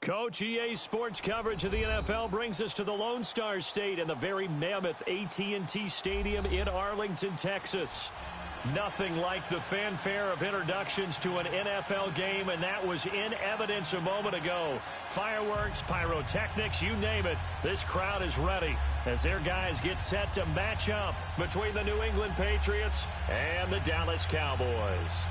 Coach, EA Sports coverage of the NFL brings us to the Lone Star State and the very mammoth AT&T Stadium in Arlington, Texas. Nothing like the fanfare of introductions to an NFL game, and that was in evidence a moment ago. Fireworks, pyrotechnics, you name it. This crowd is ready as their guys get set to match up between the New England Patriots and the Dallas Cowboys.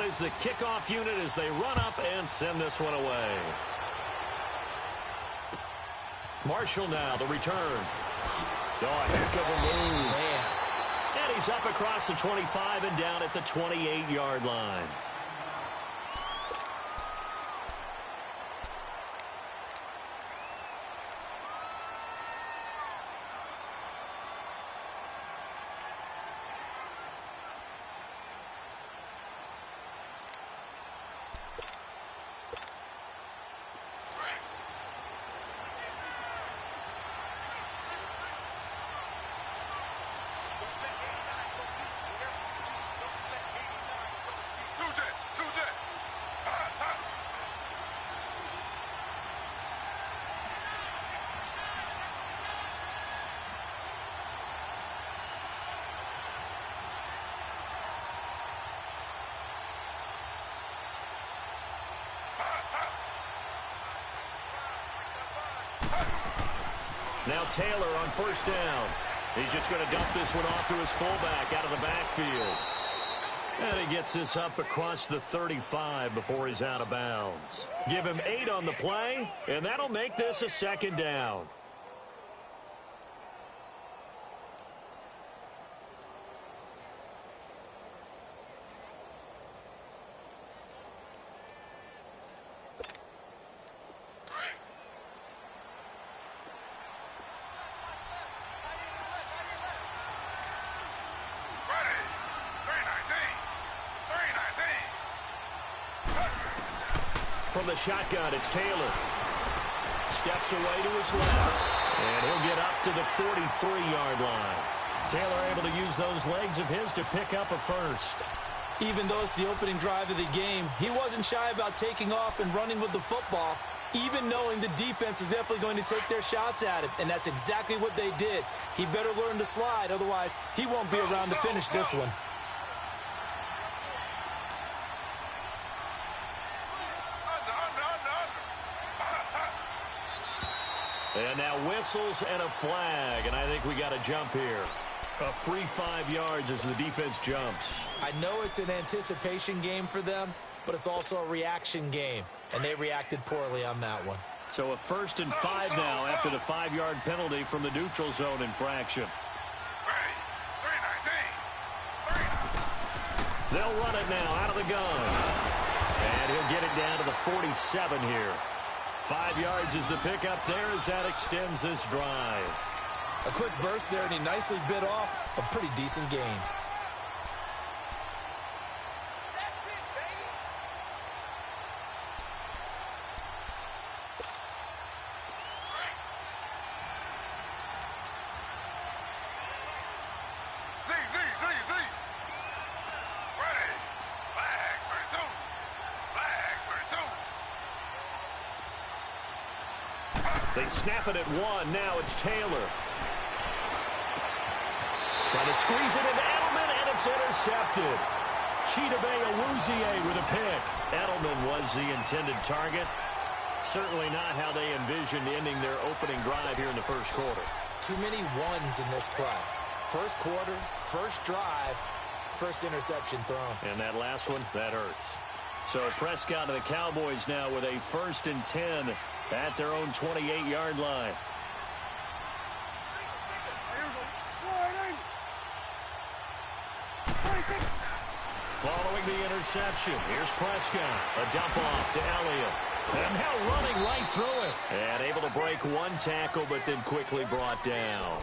Is the kickoff unit as they run up and send this one away. Marshall now, the return. Oh, a heck of a move. Man. And he's up across the 25 and down at the 28-yard line. Now Taylor on first down. He's just going to dump this one off to his fullback out of the backfield. And he gets this up across the 35 before he's out of bounds. Give him 8 on the play, and that'll make this a second down. From the shotgun, it's Taylor. Steps away to his left. And he'll get up to the 43-yard line. Taylor able to use those legs of his to pick up a first. Even though it's the opening drive of the game, he wasn't shy about taking off and running with the football, even knowing the defense is definitely going to take their shots at him. And that's exactly what they did. He better learn to slide, otherwise he won't be around to finish this one. And now whistles and a flag, and I think we got a jump here. A free 5 yards as the defense jumps. I know it's an anticipation game for them, but it's also a reaction game, and they reacted poorly on that one. So a 1st and 5 now after the 5-yard penalty from the neutral zone infraction. They'll run it now out of the gun. And he'll get it down to the 47 here. 5 yards is the pickup there as that extends this drive. A quick burst there, and he nicely bit off a pretty decent gain. They snap it at 1. Now it's Taylor. Trying to squeeze it into Edelman, and it's intercepted. Chidobe Awuzie with a pick. Edelman was the intended target. Certainly not how they envisioned ending their opening drive here in the first quarter. Too many ones in this play. First quarter, first drive, first interception thrown. And that last one, that hurts. So Prescott and the Cowboys now with a 1st and 10 at their own 28-yard line. Following the interception, here's Prescott. A dump off to Elliott. And now running right through it. And able to break one tackle, but then quickly brought down.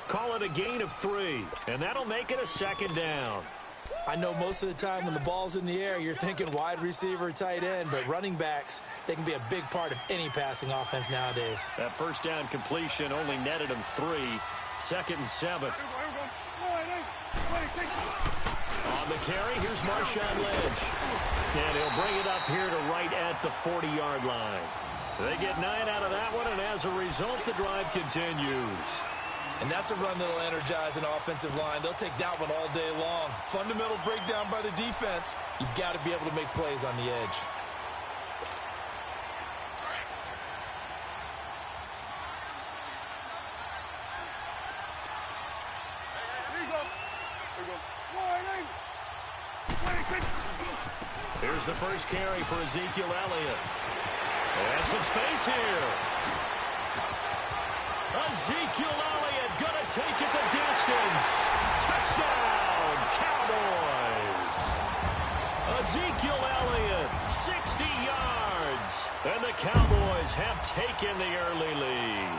Call it a gain of 3, and that'll make it a second down. I know most of the time when the ball's in the air, you're thinking wide receiver, tight end, but running backs, they can be a big part of any passing offense nowadays. That first down completion only netted him 3. 2nd and 7. On the carry, here's Marshawn Lynch. And he'll bring it up here to right at the 40-yard line. They get 9 out of that one, and as a result, the drive continues. And that's a run that'll energize an offensive line. They'll take that one all day long. Fundamental breakdown by the defense. You've got to be able to make plays on the edge. Here's the first carry for Ezekiel Elliott. And some space here. Ezekiel Elliott going to take it the distance. Touchdown, Cowboys. Ezekiel Elliott, 60 yards. And the Cowboys have taken the early lead.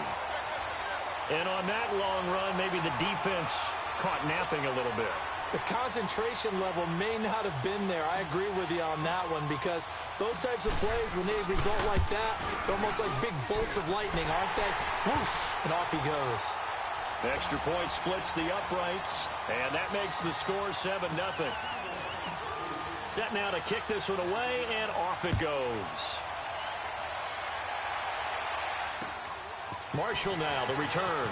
And on that long run, maybe the defense caught napping a little bit. The concentration level may not have been there. I agree with you on that one because those types of plays, when they result like that, they're almost like big bolts of lightning, aren't they? Whoosh, and off he goes. Extra point splits the uprights, and that makes the score 7-0. Set now to kick this one away, and off it goes. Marshall now, the return.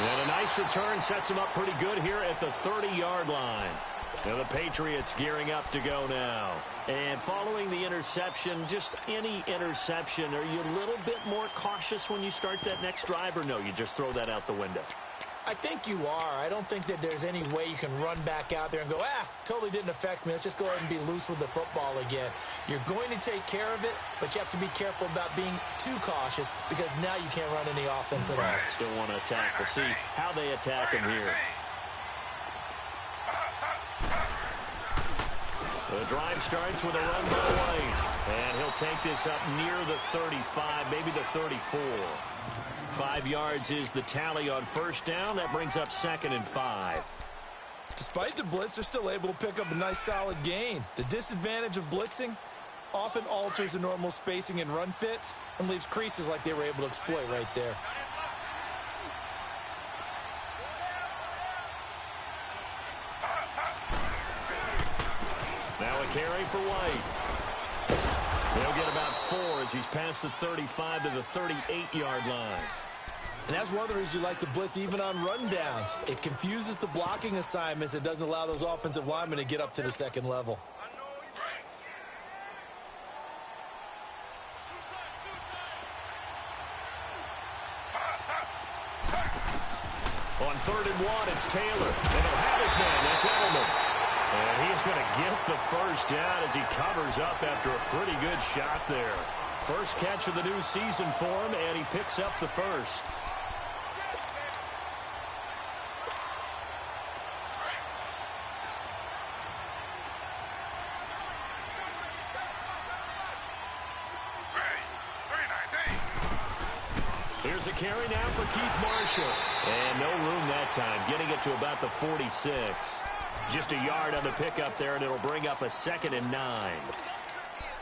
And a nice return sets him up pretty good here at the 30-yard line. Now the Patriots gearing up to go now. And following the interception, just any interception, are you a little bit more cautious when you start that next drive, or no, you just throw that out the window? I think you are. I don't think that there's any way you can run back out there and go, totally didn't affect me. Let's just go ahead and be loose with the football again. You're going to take care of it, but you have to be careful about being too cautious because now you can't run any offense at all. Still want to attack. We'll see how they attack him here. The drive starts with a run by White. And he'll take this up near the 35, maybe the 34. 5 yards is the tally on first down. That brings up 2nd and 5. Despite the blitz, they're still able to pick up a nice solid gain. The disadvantage of blitzing often alters the normal spacing and run fits and leaves creases like they were able to exploit right there. Now a carry for White. He'll get about 4 as he's past the 35 to the 38-yard line. And that's one of the reasons you like to blitz even on rundowns. It confuses the blocking assignments. It doesn't allow those offensive linemen to get up to the second level. On 3rd and 1, it's Taylor. And he'll have his man. That's Edelman. And he's going to get the first down as he covers up after a pretty good shot there. First catch of the new season for him, and he picks up the first. Here's a carry now for Keith Marshall. And no room that time, getting it to about the 46. Just a yard on the pickup there, and it'll bring up a 2nd and 9.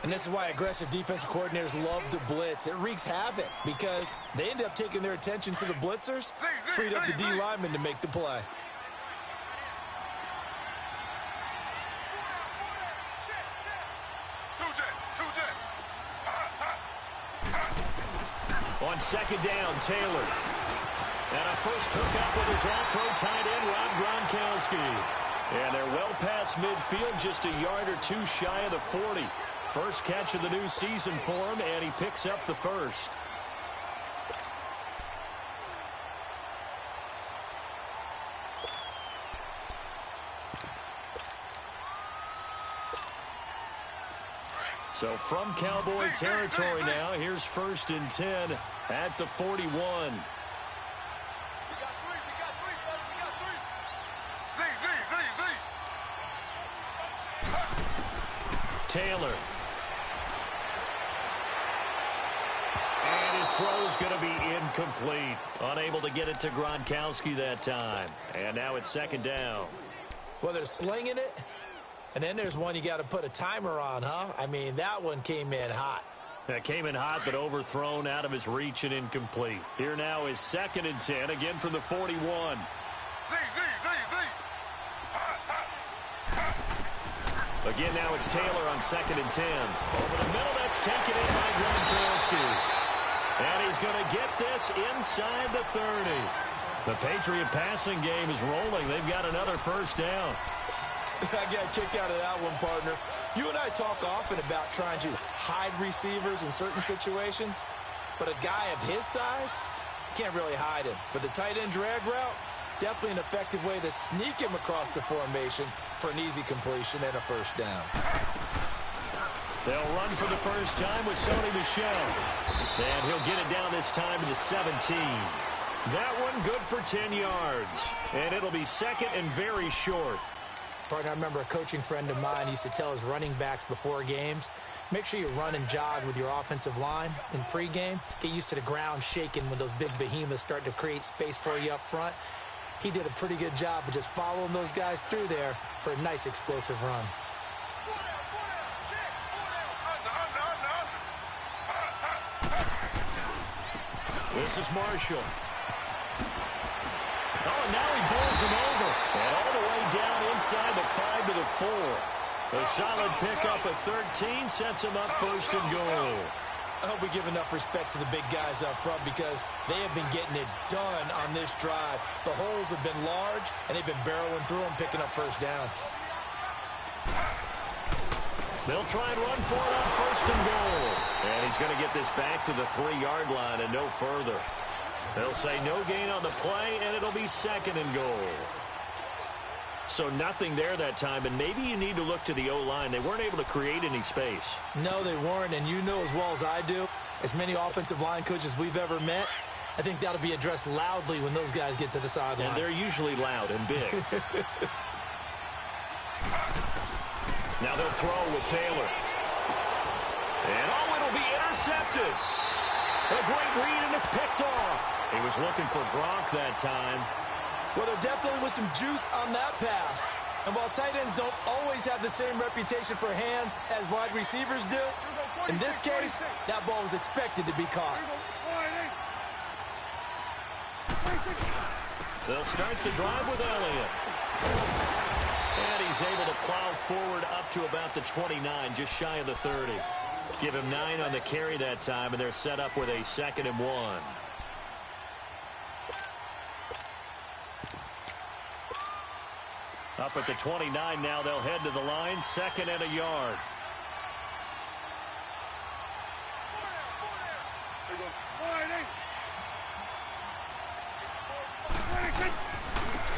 And this is why aggressive defensive coordinators love to blitz. It wreaks havoc because they end up taking their attention to the blitzers, freed up the D lineman to make the play. On 2nd down, Taylor. And a first hookup with his all-pro tight end, Rob Gronkowski. And they're well past midfield, just a yard or 2 shy of the 40. First catch of the new season for him, and he picks up the first. So from Cowboy territory now, here's 1st and 10 at the 41. Taylor. And his throw's going to be incomplete. Unable to get it to Gronkowski that time. And now it's second down. Well, they're slinging it. And then there's one you got to put a timer on, huh? I mean, that one came in hot. That came in hot, but overthrown, out of his reach and incomplete. Here now is second and 10, again from the 41. Again, now it's Taylor on second and 10. Over the middle, that's taken in by Gronkowski. And he's going to get this inside the 30. The Patriot passing game is rolling. They've got another first down. I got a kick out of that one, partner. You and I talk often about trying to hide receivers in certain situations, but a guy of his size, can't really hide him. But the tight end drag route, definitely an effective way to sneak him across the formation for an easy completion and a first down. They'll run for the first time with Sony Michel. And he'll get it down this time to the 17. That one good for 10 yards. And it'll be second and very short. Partner, I remember a coaching friend of mine used to tell his running backs before games, make sure you run and jog with your offensive line in pregame. Get used to the ground shaking when those big behemoths start to create space for you up front. He did a pretty good job of just following those guys through there for a nice explosive run. This is Marshall. Oh, and now he bowls him over. And all the way down inside the 5 to the 4. A solid pickup at 13 sets him up first and goal. I hope we give enough respect to the big guys up front because they have been getting it done on this drive. The holes have been large, and they've been barreling through them, picking up first downs. They'll try and run for it on first and goal. And he's going to get this back to the 3-yard line and no further. They'll say no gain on the play, and it'll be second and goal. So nothing there that time, and maybe you need to look to the O-line. They weren't able to create any space. No, they weren't, and you know as well as I do, as many offensive line coaches we've ever met, I think that'll be addressed loudly when those guys get to the sideline. And they're usually loud and big. Now they'll throw with Taylor. And, oh, it'll be intercepted. A great read, and it's picked off. He was looking for Gronk that time. Well, there definitely was some juice on that pass. And while tight ends don't always have the same reputation for hands as wide receivers do, in this case, that ball was expected to be caught. They'll start the drive with Elliott. And he's able to plow forward up to about the 29, just shy of the 30. Give him 9 on the carry that time, and they're set up with a 2nd and 1. Up at the 29 now, they'll head to the line, 2nd and a yard.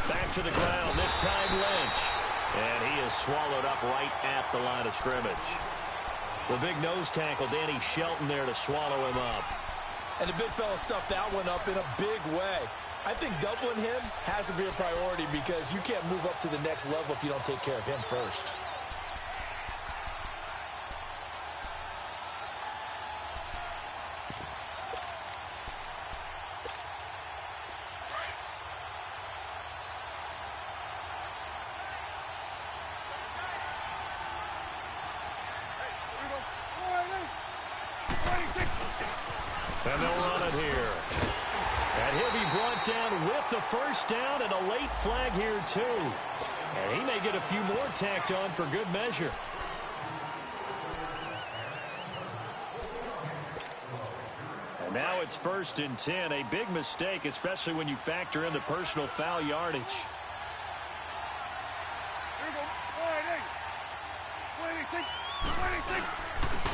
Back to the ground, this time Lynch. And he is swallowed up right at the line of scrimmage. The big nose tackle, Danny Shelton, there to swallow him up. And the big fella stuffed that one up in a big way. I think doubling him has to be a priority because you can't move up to the next level if you don't take care of him first. And they'll run it here. And he'll be brought down with the first down and a late flag here, too. And he may get a few more tacked on for good measure. And now it's 1st and 10. A big mistake, especially when you factor in the personal foul yardage.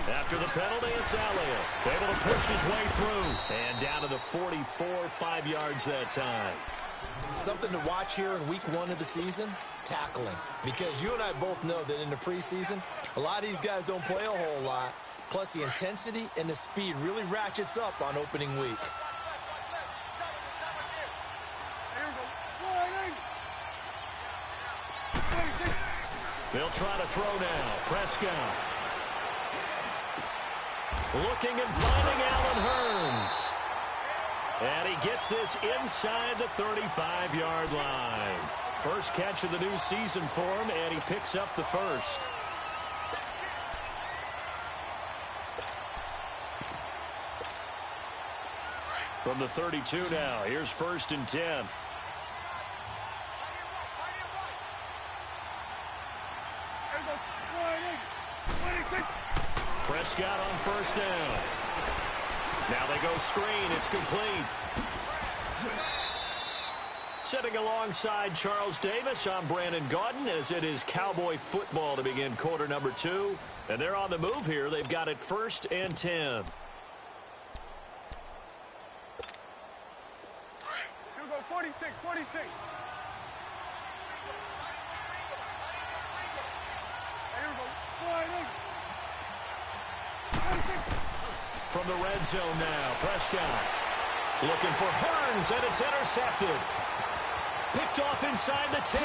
After the penalty, it's Elliott. Able to push his way through. And down to the 44, 5 yards that time. Something to watch here in week 1 of the season, tackling. Because you and I both know that in the preseason, a lot of these guys don't play a whole lot. Plus, the intensity and the speed really ratchets up on opening week. They'll try to throw now. Prescott. Looking and finding Allen Hurns. gets this inside the 35-yard line. First catch of the new season for him, and he picks up the first. From the 32 now, here's 1st and 10. Prescott on 1st down. Now they go screen. It's complete. Sitting alongside Charles Davis, I'm Brandon Gaudin, as it is Cowboy football to begin quarter number 2. And they're on the move here. They've got it 1st and 10. Here we go, 46, 46. Here we go, sliding. From the red zone now, Prescott looking for Hearns, and it's intercepted. Picked off inside the 10.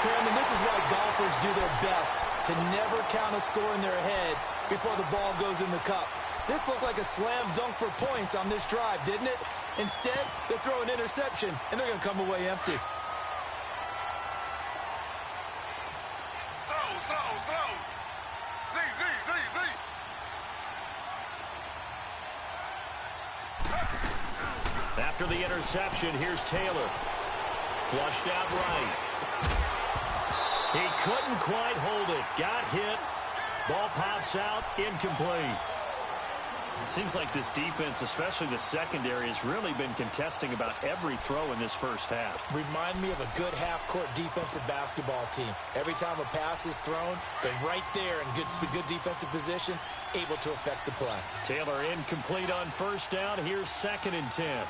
Brandon, this is why golfers do their best to never count a score in their head before the ball goes in the cup. This looked like a slam dunk for points on this drive, didn't it? Instead, they throw an interception, and they're going to come away empty. Slow. Z. After the interception, here's Taylor. Flushed out right. He couldn't quite hold it. Got hit. Ball pops out. Incomplete. Seems like this defense, especially the secondary, has really been contesting about every throw in this first half. Remind me of a good half-court defensive basketball team. Every time a pass is thrown, they're right there in good defensive position, able to affect the play. Taylor incomplete on 1st down. Here's 2nd and 10.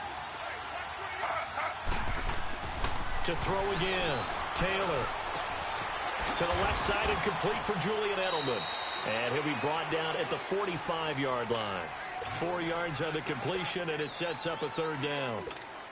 To throw again. Taylor. To the left side and complete for Julian Edelman. And he'll be brought down at the 45-yard line. 4 yards on the completion, and it sets up a 3rd down.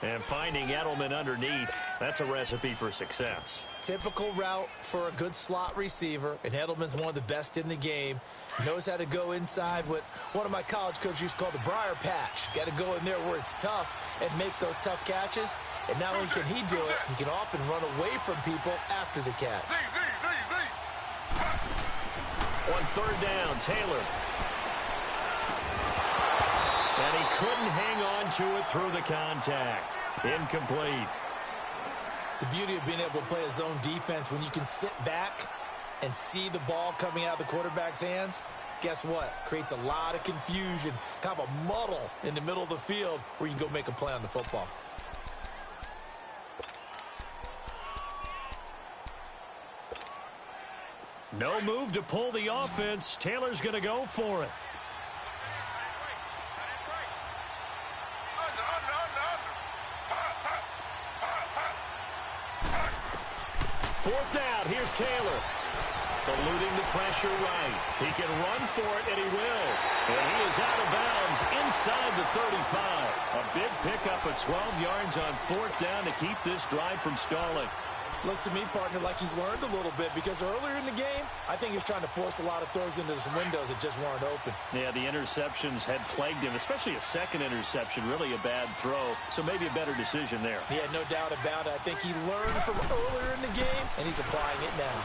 And finding Edelman underneath, that's a recipe for success. Typical route for a good slot receiver, and Edelman's one of the best in the game. Knows how to go inside what one of my college coaches used to call the briar patch. Got to go in there where it's tough and make those tough catches. And not only can he do it, he can often run away from people after the catch. On 3rd down, Taylor. And he couldn't hang on to it through the contact. Incomplete. The beauty of being able to play a zone defense, when you can sit back and see the ball coming out of the quarterback's hands, guess what? Creates a lot of confusion, kind of a muddle in the middle of the field where you can go make a play on the football. No move to pull the offense. Taylor's going to go for it. Fourth down. Here's Taylor. Eluding the pressure right. He can run for it, and he will. And he is out of bounds inside the 35. A big pickup of 12 yards on 4th down to keep this drive from stalling. Looks to me, partner, like he's learned a little bit, because earlier in the game, I think he was trying to force a lot of throws into some windows that just weren't open. Yeah, the interceptions had plagued him, especially a second interception, really a bad throw. So maybe a better decision there. Yeah, no doubt about it. I think he learned from earlier in the game, and he's applying it now.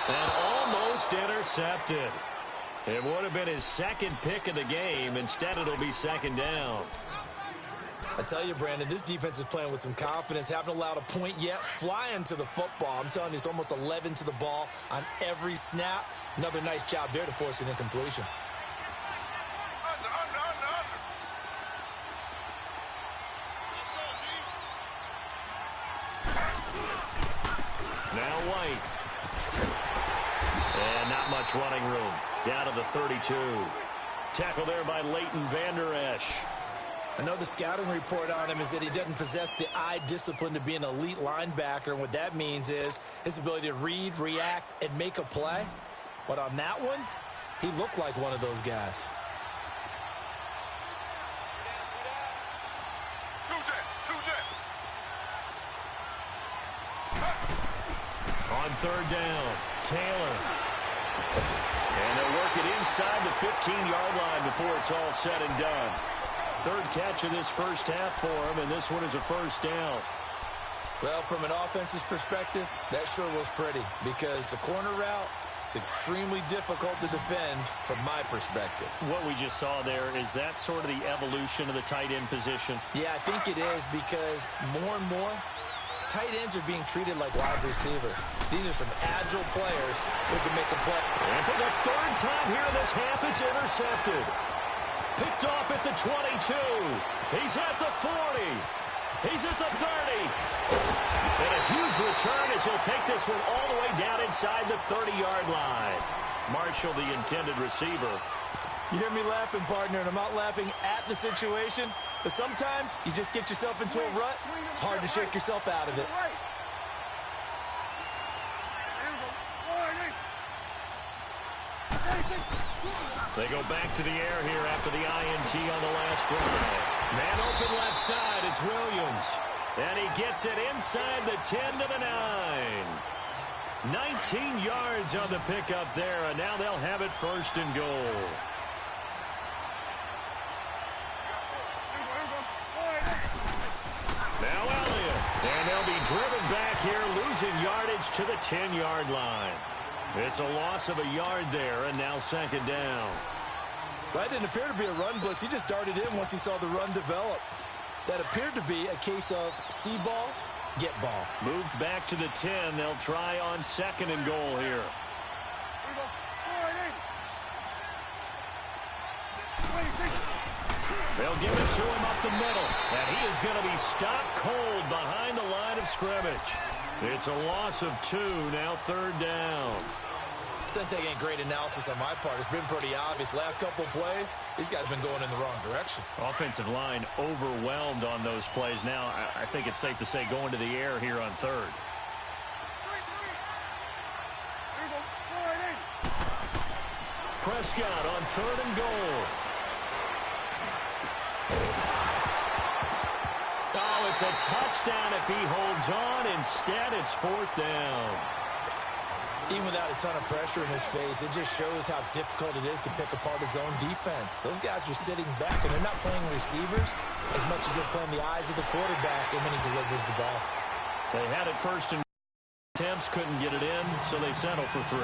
And almost intercepted. It would have been his 2nd pick of the game. Instead, it'll be 2nd down. I tell you, Brandon, this defense is playing with some confidence. Haven't allowed a point yet. Flying to the football. I'm telling you, it's almost 11 to the ball on every snap. Another nice job there to force an incompletion. Now White. And not much running room. Down to the 32. Tackle there by Leighton Vander Esch. I know the scouting report on him is that he doesn't possess the eye discipline to be an elite linebacker. And what that means is his ability to read, react, and make a play. But on that one, he looked like one of those guys. On 3rd down, Taylor. And they'll work it inside the 15-yard line before it's all said and done. Third catch of this first half for him, and this one is a first down. Well, from an offense's perspective, that sure was pretty because the corner route is extremely difficult to defend from my perspective. What we just saw there, is that sort of the evolution of the tight end position? Yeah, I think it is because more and more, tight ends are being treated like wide receivers. These are some agile players who can make a play. And for the third time here this half, it's intercepted. Picked off at the 22. He's at the 40. He's at the 30. And a huge return as he'll take this one all the way down inside the 30-yard line. Marshall, the intended receiver. You hear me laughing, partner, and I'm not laughing at the situation, but sometimes you just get yourself into a rut. It's hard to shake yourself out of it. They go back to the air here after the INT on the last drive. Man open left side, it's Williams. And he gets it inside the 10 to the 9. 19 yards on the pickup there, and now they'll have it first and goal. Now Elliott. And they'll be driven back here, losing yardage to the 10-yard line. It's a loss of a yard there, and now second down. Well, that didn't appear to be a run blitz. He just darted in once he saw the run develop. That appeared to be a case of see ball, get ball. Moved back to the 10. They'll try on second and goal here. They'll give it to him up the middle. And he is going to be stopped cold behind the line of scrimmage. It's a loss of 2, now third down. Doesn't take any great analysis on my part. It's been pretty obvious. Last couple of plays, these guys have been going in the wrong direction. Offensive line overwhelmed on those plays. Now, I think it's safe to say going to the air here on third. Prescott on third and goal. Oh, it's a touchdown if he holds on. Instead, it's fourth down. Even without a ton of pressure in his face, it just shows how difficult it is to pick apart his own defense. Those guys are sitting back, and they're not playing receivers as much as they're playing the eyes of the quarterback, and when he delivers the ball. They had it first and attempts, couldn't get it in, so they settle for 3.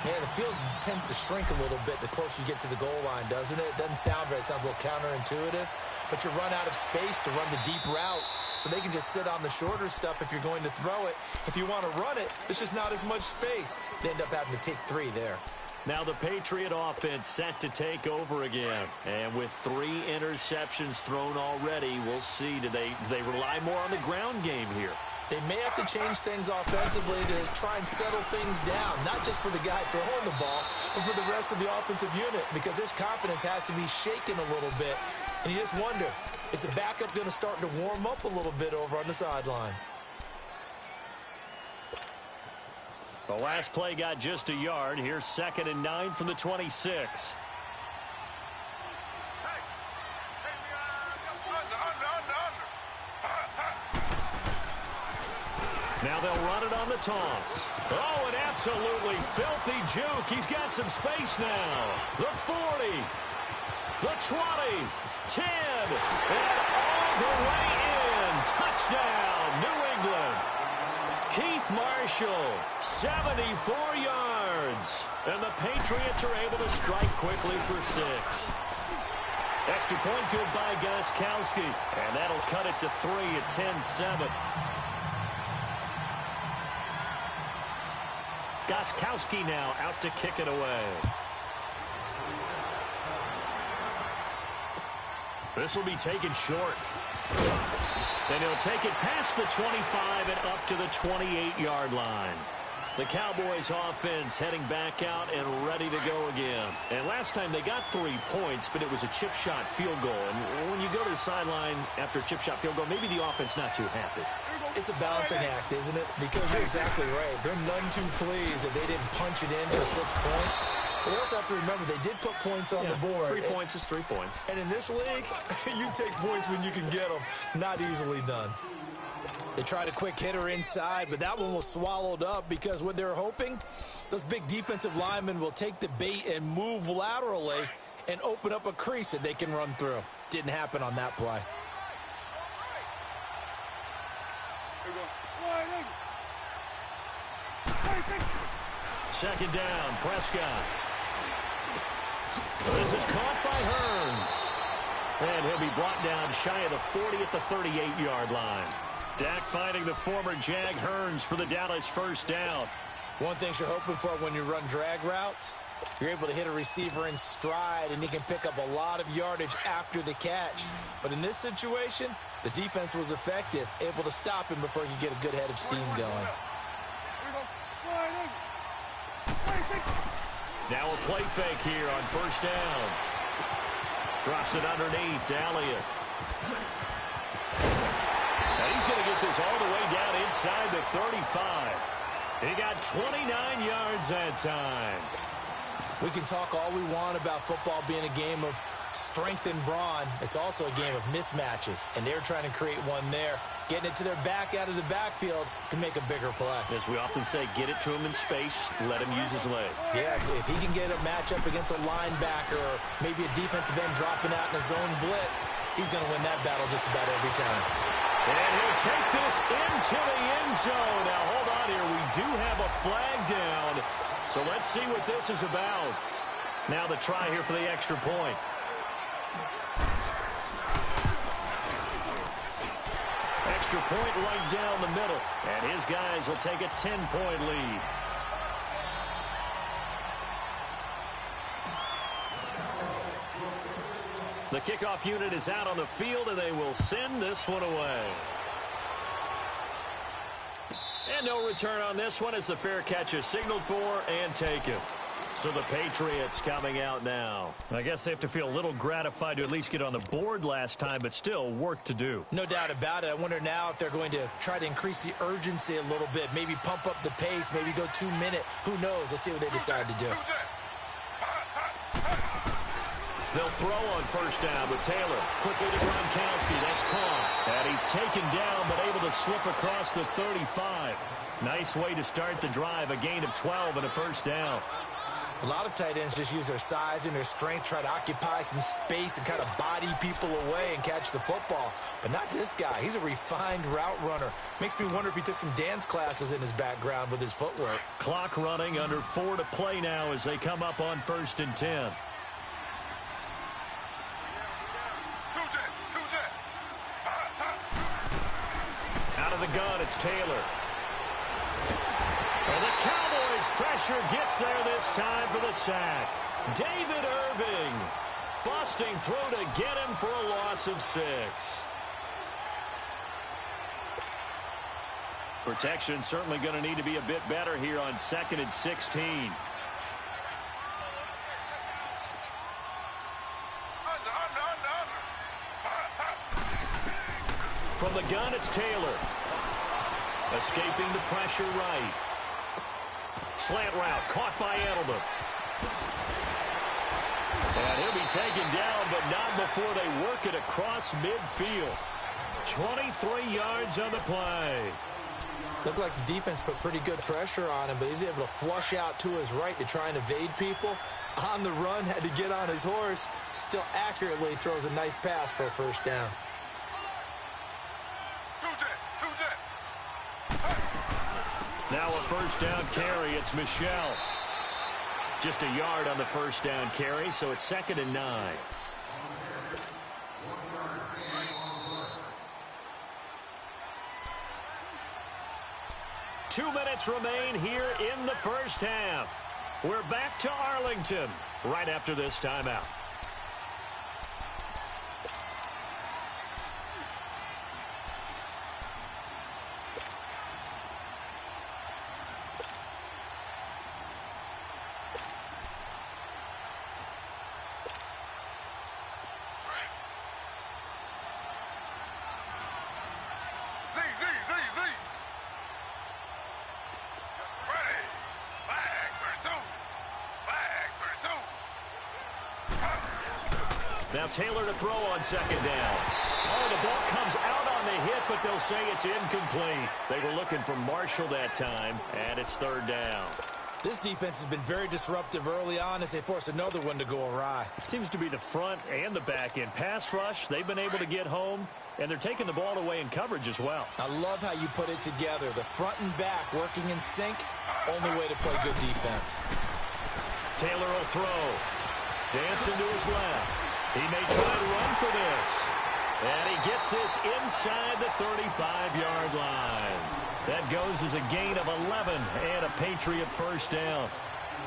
Yeah, the field tends to shrink a little bit the closer you get to the goal line, doesn't it? It doesn't sound right. It sounds a little counterintuitive. But you run out of space to run the deep routes, so they can just sit on the shorter stuff if you're going to throw it. If you want to run it, there's just not as much space. They end up having to take 3 there. Now the Patriot offense set to take over again. And with 3 interceptions thrown already, we'll see. Do they rely more on the ground game here? They may have to change things offensively to try and settle things down, not just for the guy throwing the ball, but for the rest of the offensive unit, because his confidence has to be shaken a little bit. And you just wonder, is the backup going to start to warm up a little bit over on the sideline? The last play got just a yard. Here's 2nd and 9 from the 26. Now they'll run it on the toss. Oh, an absolutely filthy juke. He's got some space now. The 40, the 20, 10, and all the way in. Touchdown, New England. Keith Marshall, 74 yards. And the Patriots are able to strike quickly for 6. Extra point good by Gostkowski. And that'll cut it to 3 at 10-7. Gostkowski now out to kick it away. This will be taken short. Then he'll take it past the 25 and up to the 28-yard line. The Cowboys offense heading back out and ready to go again. And last time they got 3 points, but it was a chip shot field goal. And when you go to the sideline after a chip shot field goal, maybe the offense not too happy. It's a balancing act, isn't it? Because you're exactly right. They're none too pleased that they didn't punch it in for 6 points. But they also have to remember they did put points on the board. 3 points is 3 points. And in this league, you take points when you can get them. Not easily done. They tried a quick hitter inside, but that one was swallowed up because what they're hoping, those big defensive linemen will take the bait and move laterally and open up a crease that they can run through. Didn't happen on that play. Second down, Prescott. This is caught by Hearns. And he'll be brought down shy of the 40 at the 38-yard line. Dak finding the former Jag Hearns for the Dallas first down. One thing you're hoping for when you run drag routes, you're able to hit a receiver in stride, and he can pick up a lot of yardage after the catch. But in this situation, the defense was effective, able to stop him before he could get a good head of steam going. Now a play fake here on first down. Drops it underneath to Elliott. And he's going to get this all the way down inside the 35. He got 29 yards that time. We can talk all we want about football being a game of strength and brawn. It's also a game of mismatches, and they're trying to create one there, getting it to their back out of the backfield to make a bigger play. As we often say, get it to him in space, let him use his leg. Yeah, if he can get a matchup against a linebacker or maybe a defensive end dropping out in a zone blitz, he's going to win that battle just about every time. And he'll take this into the end zone. Now, hold on here. We do have a flag down. So let's see what this is about. Now the try here for the extra point. Extra point right down the middle. And his guys will take a 10-point lead. The kickoff unit is out on the field, and they will send this one away. And no return on this one as the fair catch is signaled for and taken. So the Patriots coming out now. I guess they have to feel a little gratified to at least get on the board last time, but still work to do. No doubt about it. I wonder now if they're going to try to increase the urgency a little bit, maybe pump up the pace, maybe go 2 minute. Who knows? Let's see what they decide to do. They'll throw on first down with Taylor. Quickly to Gronkowski. That's caught. And he's taken down but able to slip across the 35. Nice way to start the drive. A gain of 12 and a first down. A lot of tight ends just use their size and their strength, try to occupy some space and kind of body people away and catch the football. But not this guy. He's a refined route runner. Makes me wonder if he took some dance classes in his background with his footwork. Clock running, under 4 to play now as they come up on 1st and 10. Out of the gun, it's Taylor. And the Cowboys pressure gets there this time for the sack. David Irving busting through to get him for a loss of 6. Protection certainly going to need to be a bit better here on 2nd and 16. From the gun, it's Taylor. Escaping the pressure right. Slant route caught by Edelman. And he'll be taken down, but not before they work it across midfield. 23 yards on the play. Looked like the defense put pretty good pressure on him, but he's able to flush out to his right to try and evade people. On the run, had to get on his horse. Still accurately throws a nice pass for a first down. Now a first down carry. It's Michel. Just a yard on the first down carry, so it's 2nd and 9. Two minutes remain here in the first half. We're back to Arlington right after this timeout. Now Taylor to throw on 2nd down. Oh, the ball comes out on a hit, but they'll say it's incomplete. They were looking for Marshall that time, and it's third down. This defense has been very disruptive early on as they force another one to go awry. Seems to be the front and the back end. Pass rush, they've been able to get home, and they're taking the ball away in coverage as well. I love how you put it together. The front and back working in sync, only way to play good defense. Taylor will throw. Dancing to his left. He may try to run for this. And he gets this inside the 35-yard line. That goes as a gain of 11 and a Patriot first down.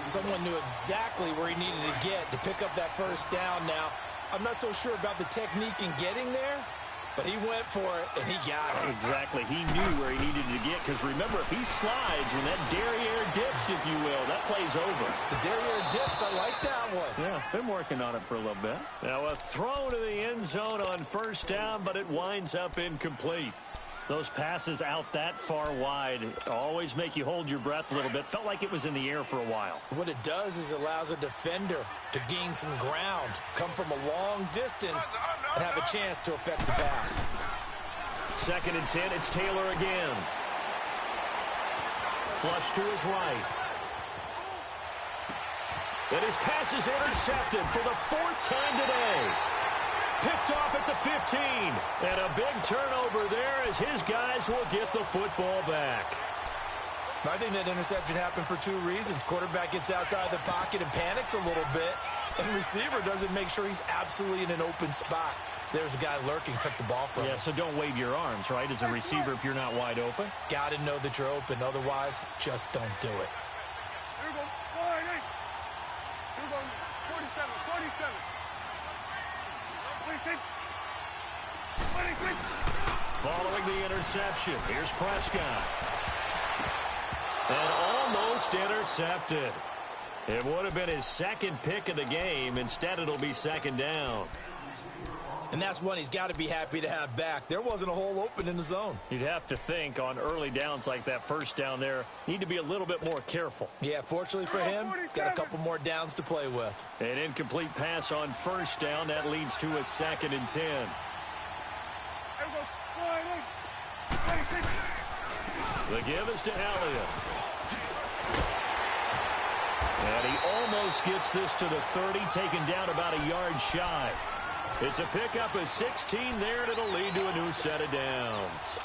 Someone knew exactly where he needed to get to pick up that first down. Now, I'm not so sure about the technique in getting there, but he went for it, and he got it. Exactly. He knew where he needed to get, because remember, if he slides, when that derriere dips, if you will, that play's over. The derriere dips, I like that one. Yeah, been working on it for a little bit. Now a throw to the end zone on first down, but it winds up incomplete. Those passes out that far wide always make you hold your breath a little bit. Felt like it was in the air for a while. What it does is allows a defender to gain some ground, come from a long distance, and have a chance to affect the pass. 2nd and 10, it's Taylor again. Flush to his right. And his pass is intercepted for the 4th time today. Picked off at the 15. And a big turnover there as his guys will get the football back. I think that interception happened for 2 reasons. Quarterback gets outside the pocket and panics a little bit. And receiver doesn't make sure he's absolutely in an open spot. So there's a guy lurking, took the ball from him. Yeah, so don't wave your arms, right, as a receiver if you're not wide open. Got to know that you're open. Otherwise, just don't do it. Here we go. 48. Here we go. 47. 47. 26. 26. Following the interception, here's Prescott. And almost intercepted. It would have been his 2nd pick of the game. Instead, it'll be 2nd down. And that's one he's got to be happy to have back. There wasn't a hole open in the zone. You'd have to think on early downs like that first down there, need to be a little bit more careful. Yeah, fortunately for him, got a couple more downs to play with. An incomplete pass on first down. That leads to a 2nd and 10. Here we go. 48. 26. The give is to Elliott. And he almost gets this to the 30, taken down about a yard shy. It's a pickup of 16 there, and it'll lead to a new set of downs.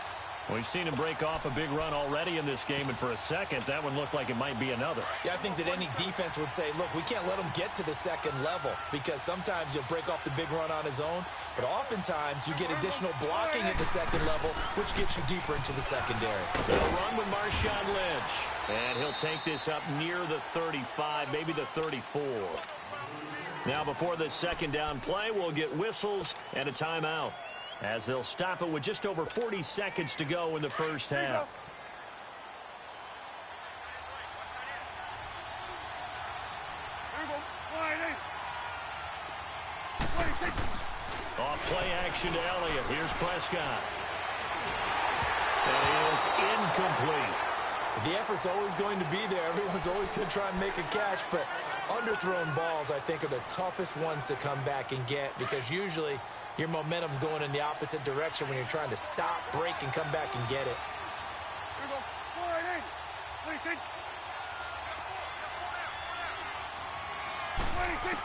We've seen him break off a big run already in this game, and for a second, that one looked like it might be another. Yeah, I think that any defense would say, look, we can't let him get to the 2nd level, because sometimes he'll break off the big run on his own, but oftentimes you get additional blocking at the 2nd level, which gets you deeper into the secondary. They'll run with Marshawn Lynch, and he'll take this up near the 35, maybe the 34. Now, before this 2nd down play, we'll get whistles and a timeout, as they'll stop it with just over 40 seconds to go in the first half. Here we go. 48. 26. Off play action to Elliott. Here's Prescott. That is incomplete. The effort's always going to be there. Everyone's always going to try and make a catch, but underthrown balls, I think, are the toughest ones to come back and get, because usually your momentum's going in the opposite direction when you're trying to stop, break, and come back and get it. Here we go. 48. 26. 26.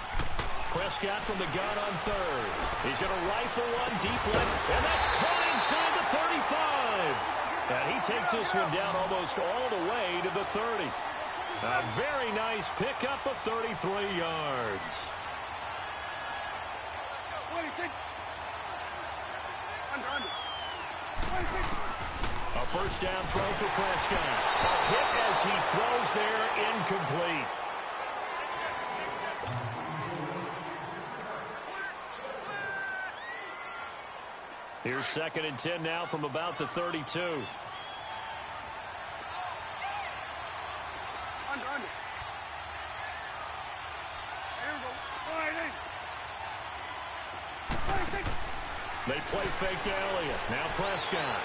Prescott from the gun on 3rd. He's going to rifle one deep left, and that's caught inside the 35. And he takes this one down almost all the way to the 30. A very nice pickup of 33 yards. 26. Under. 26. A first down throw for Prescott. A hit as he throws there, incomplete. Here's 2nd and 10 now from about the 32. Under. Here we go. 48. 26. They play fake to Elliott. Now Prescott.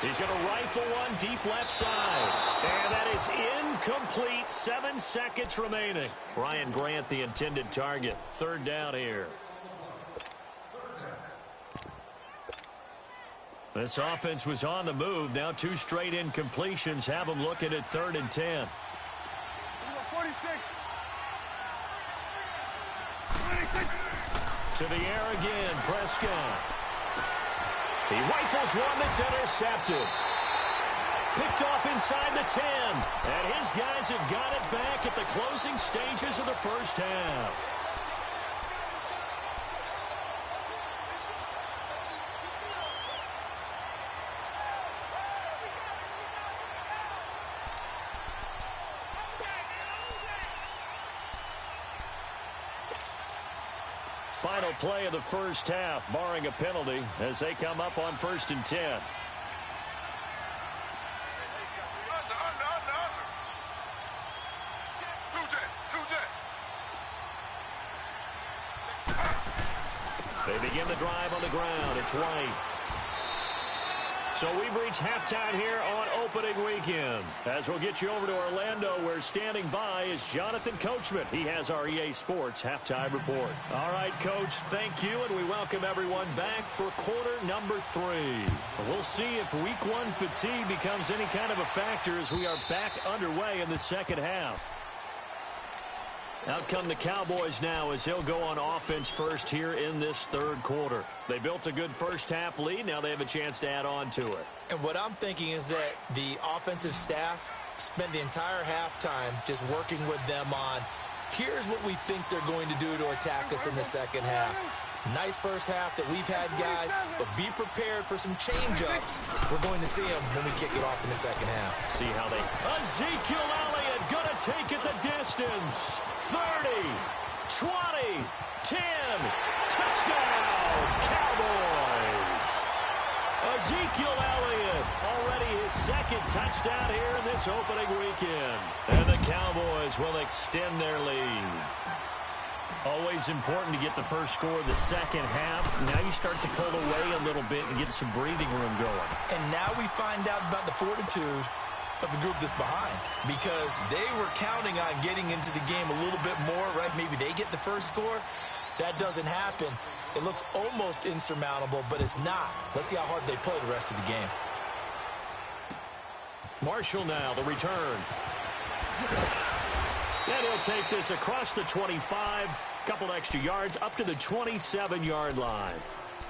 He's going to rifle one deep left side. And that is incomplete. 7 seconds remaining. Ryan Grant, the intended target. 3rd down here. This offense was on the move. Now 2 straight incompletions have them looking at 3rd and 10. 46. To the air again, Prescott. He rifles one that's intercepted. Picked off inside the 10. And his guys have got it back at the closing stages of the first half. Final play of the first half, barring a penalty, as they come up on 1st and 10. They begin the drive on the ground. It's White. So we've reached halftime here on opening weekend. As we'll get you over to Orlando, where standing by is Jonathan Coachman. He has our EA Sports halftime report. All right, Coach, thank you, and we welcome everyone back for quarter number 3. We'll see if week 1 fatigue becomes any kind of a factor as we are back underway in the second half. Out come the Cowboys now as they'll go on offense first here in this 3rd quarter. They built a good first half lead. Now they have a chance to add on to it. And what I'm thinking is that the offensive staff spent the entire halftime just working with them on, here's what we think they're going to do to attack us in the second half. Nice first half that we've had, guys, but be prepared for some change-ups. We're going to see them when we kick it off in the second half. See how they... Ezekiel Elliott gonna take it the distance. 30, 20, 10, touchdown, Cowboys. Ezekiel Elliott, already his 2nd touchdown here in this opening weekend. And the Cowboys will extend their lead. Always important to get the first score of the second half. Now you start to pull away a little bit and get some breathing room going. And now we find out about the fortitude of the group that's behind, because they were counting on getting into the game a little bit more, right? Maybe they get the first score. That doesn't happen. It looks almost insurmountable, but it's not. Let's see how hard they play the rest of the game. Marshall now, the return. And he'll take this across the 25, couple extra yards, up to the 27-yard line.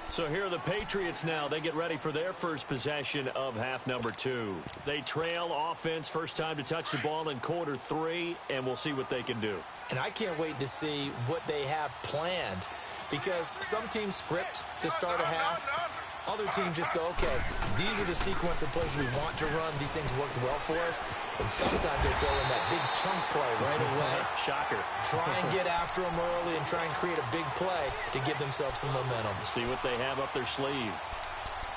So here are the Patriots now. They get ready for their first possession of half number 2. They trail offense, first time to touch the ball in quarter 3, and we'll see what they can do. And I can't wait to see what they have planned, because some teams script to start a half. Other teams just go, okay, these are the sequence of plays we want to run. These things worked well for us. And sometimes they throw in that big chunk play right away. Shocker. Try and get after them early and try and create a big play to give themselves some momentum. See what they have up their sleeve.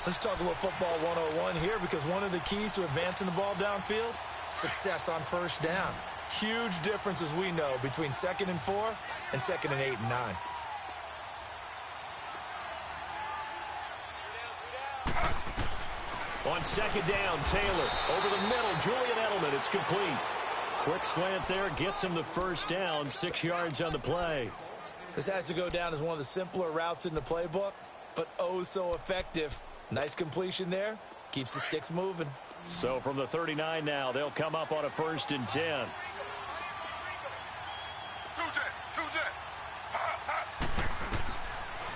Let's talk a little football 101 here, because one of the keys to advancing the ball downfield, success on first down. Huge difference, as we know, between 2nd and 4 and 2nd and 8 and 9. On 2nd down, Taylor over the middle. Julian Edelman, it's complete. Quick slant there, gets him the first down, 6 yards on the play. This has to go down as one of the simpler routes in the playbook, but oh so effective. Nice completion there, keeps the sticks moving. So from the 39 now, they'll come up on a 1st and 10.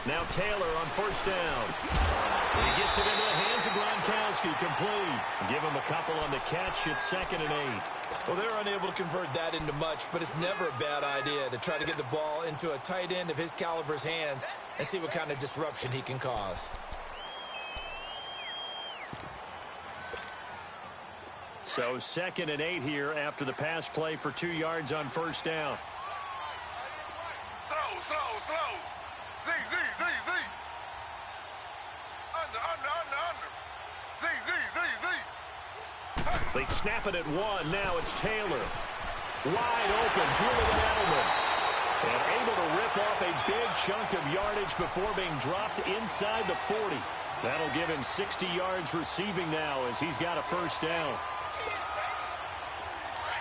Now Taylor on 1st down. He gets it into the hands of Gronkowski, complete. Give him a couple on the catch. It's 2nd and 8. Well, they're unable to convert that into much, but it's never a bad idea to try to get the ball into a tight end of his caliber's hands and see what kind of disruption he can cause. So 2nd and 8 here after the pass play for 2 yards on 1st down. Slow. Z. Under. Z. They snap it at 1. Now it's Taylor. Wide open, Julian Edelman. And able to rip off a big chunk of yardage before being dropped inside the 40. That'll give him 60 yards receiving now as he's got a 1st down.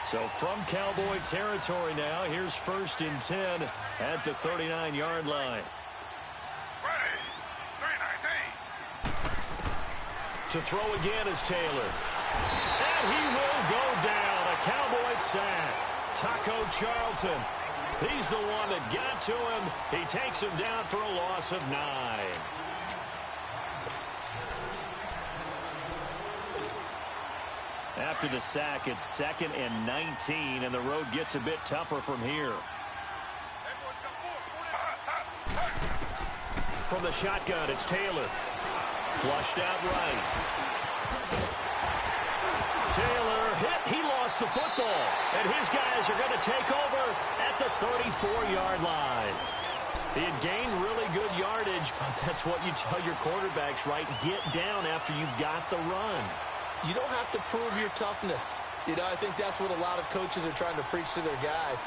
So from Cowboy territory now, here's 1st and 10 at the 39-yard line. Ready. 319. To throw again is Taylor. And he will go down. A Cowboys sack. Taco Charlton. He's the one that got to him. He takes him down for a loss of 9. After the sack, it's 2nd and 19, and the road gets a bit tougher from here. From the shotgun, it's Taylor. Flushed out right. Taylor hit. He lost the football. And his guys are going to take over at the 34-yard line. He had gained really good yardage, but that's what you tell your quarterbacks, right? Get down after you got the run. You don't have to prove your toughness. You know, I think that's what a lot of coaches are trying to preach to their guys.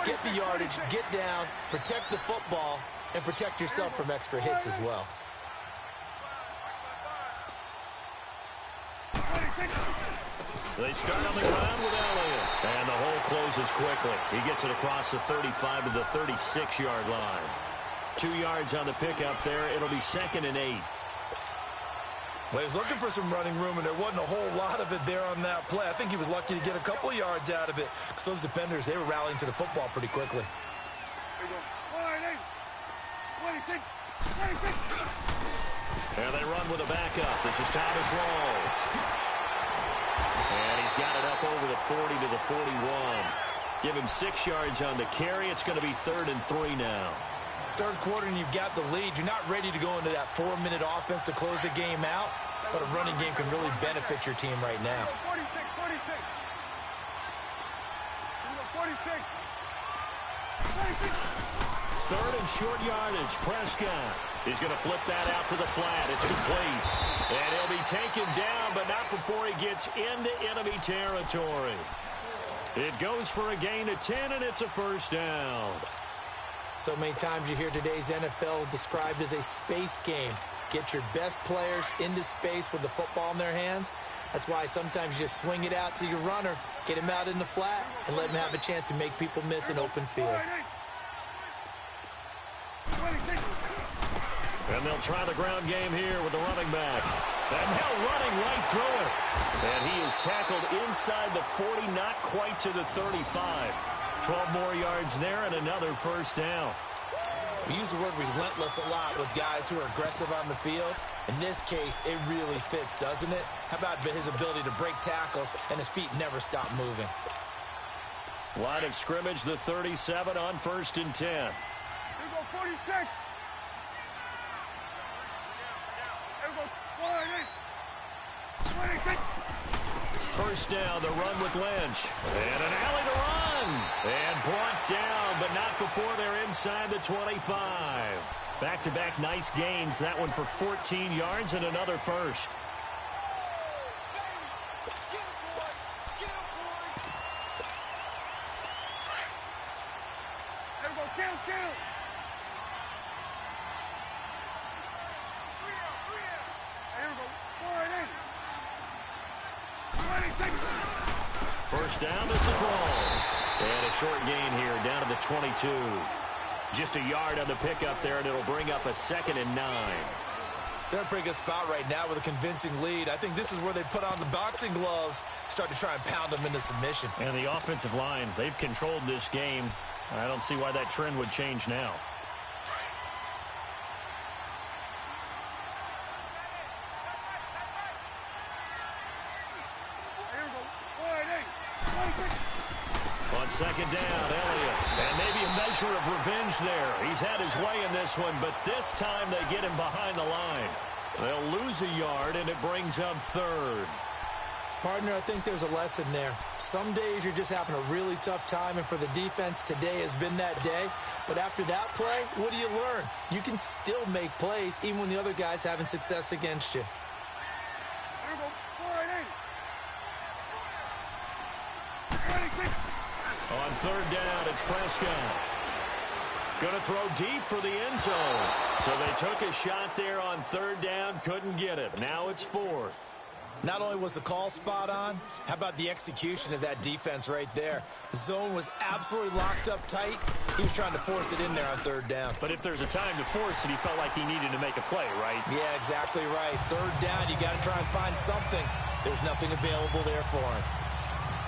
Get the yardage, get down, protect the football, and protect yourself from extra hits as well. They start on the ground with Elliott. And the hole closes quickly. He gets it across the 35 to the 36-yard line. 2 yards on the pickup there. It'll be 2nd and 8. Well, he was looking for some running room, and there wasn't a whole lot of it there on that play. I think he was lucky to get a couple of yards out of it because those defenders, they were rallying to the football pretty quickly. And they run with a backup. This is Thomas Rawls. And he's got it up over the 40 to the 41. Give him 6 yards on the carry. It's going to be 3rd and 3 now. Third quarter and you've got the lead. You're not ready to go into that 4-minute offense to close the game out, but a running game can really benefit your team right now. 46. 3rd and short yardage. Prescott. He's going to flip that out to the flat. It's complete. And he'll be taken down, but not before he gets into enemy territory. It goes for a gain of 10, and it's a first down. So many times you hear today's NFL described as a space game. Get your best players into space with the football in their hands. That's why sometimes you just swing it out to your runner, get him out in the flat, and let him have a chance to make people miss an open field. And they'll try the ground game here with the running back. And now running right through it. And he is tackled inside the 40, not quite to the 35. 12 more yards there and another first down. We use the word relentless a lot with guys who are aggressive on the field. In this case, it really fits, doesn't it? How about his ability to break tackles and his feet never stop moving? Line of scrimmage, the 37 on 1st and 10. Here we go, 46. Here we go, 26. First down, the run with Lynch. And an alley to run. And brought down, but not before they're inside the 25. Back-to-back nice gains. That one for 14 yards and another first. Here we go, kill. Here we go, 26. First down, this is Rawls. And a short gain here down to the 22. Just a yard on the pickup there, and it'll bring up a 2nd and 9. They're in a pretty good spot right now with a convincing lead. I think this is where they put on the boxing gloves, start to try and pound them into submission. And the offensive line, they've controlled this game. I don't see why that trend would change now. On 2nd down, Elliott. And maybe a measure of revenge there. He's had his way in this one, but this time they get him behind the line. They'll lose a yard, and it brings up 3rd. Partner, I think there's a lesson there. Some days you're just having a really tough time, and for the defense, today has been that day. But after that play, what do you learn? You can still make plays even when the other guy's having success against you. Here we go, 26. On 3rd down, it's Prescott. Going to throw deep for the end zone. So they took a shot there on 3rd down, couldn't get it. Now it's 4th. Not only was the call spot on, how about the execution of that defense right there? The zone was absolutely locked up tight. He was trying to force it in there on third down. But if there's a time to force it, he felt like he needed to make a play, right? Yeah, exactly right. Third down, you got to try and find something. There's nothing available there for him.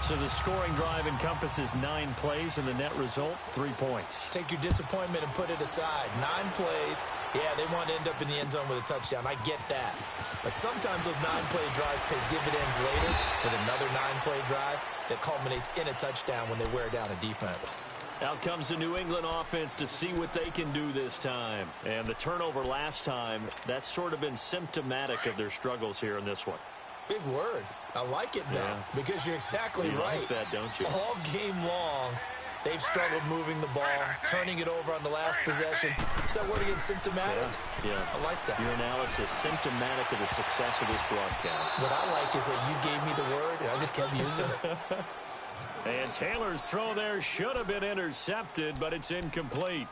So the scoring drive encompasses 9 plays, and the net result, 3 points. Take your disappointment and put it aside. 9 plays. Yeah, they want to end up in the end zone with a touchdown. I get that. But sometimes those 9-play drives pay dividends later with another 9-play drive that culminates in a touchdown when they wear down a defense. Out comes the New England offense to see what they can do this time. And the turnover last time, that's sort of been symptomatic of their struggles here in this one. Big word. I like it, though, because you're exactly right. You like that, don't you? All game long, they've struggled moving the ball, turning it over on the last possession. Is that word again, symptomatic? Yeah. I like that. Your analysis, symptomatic of the success of this broadcast. What I like is that you gave me the word, and I just kept using it. And Taylor's throw there should have been intercepted, but it's incomplete.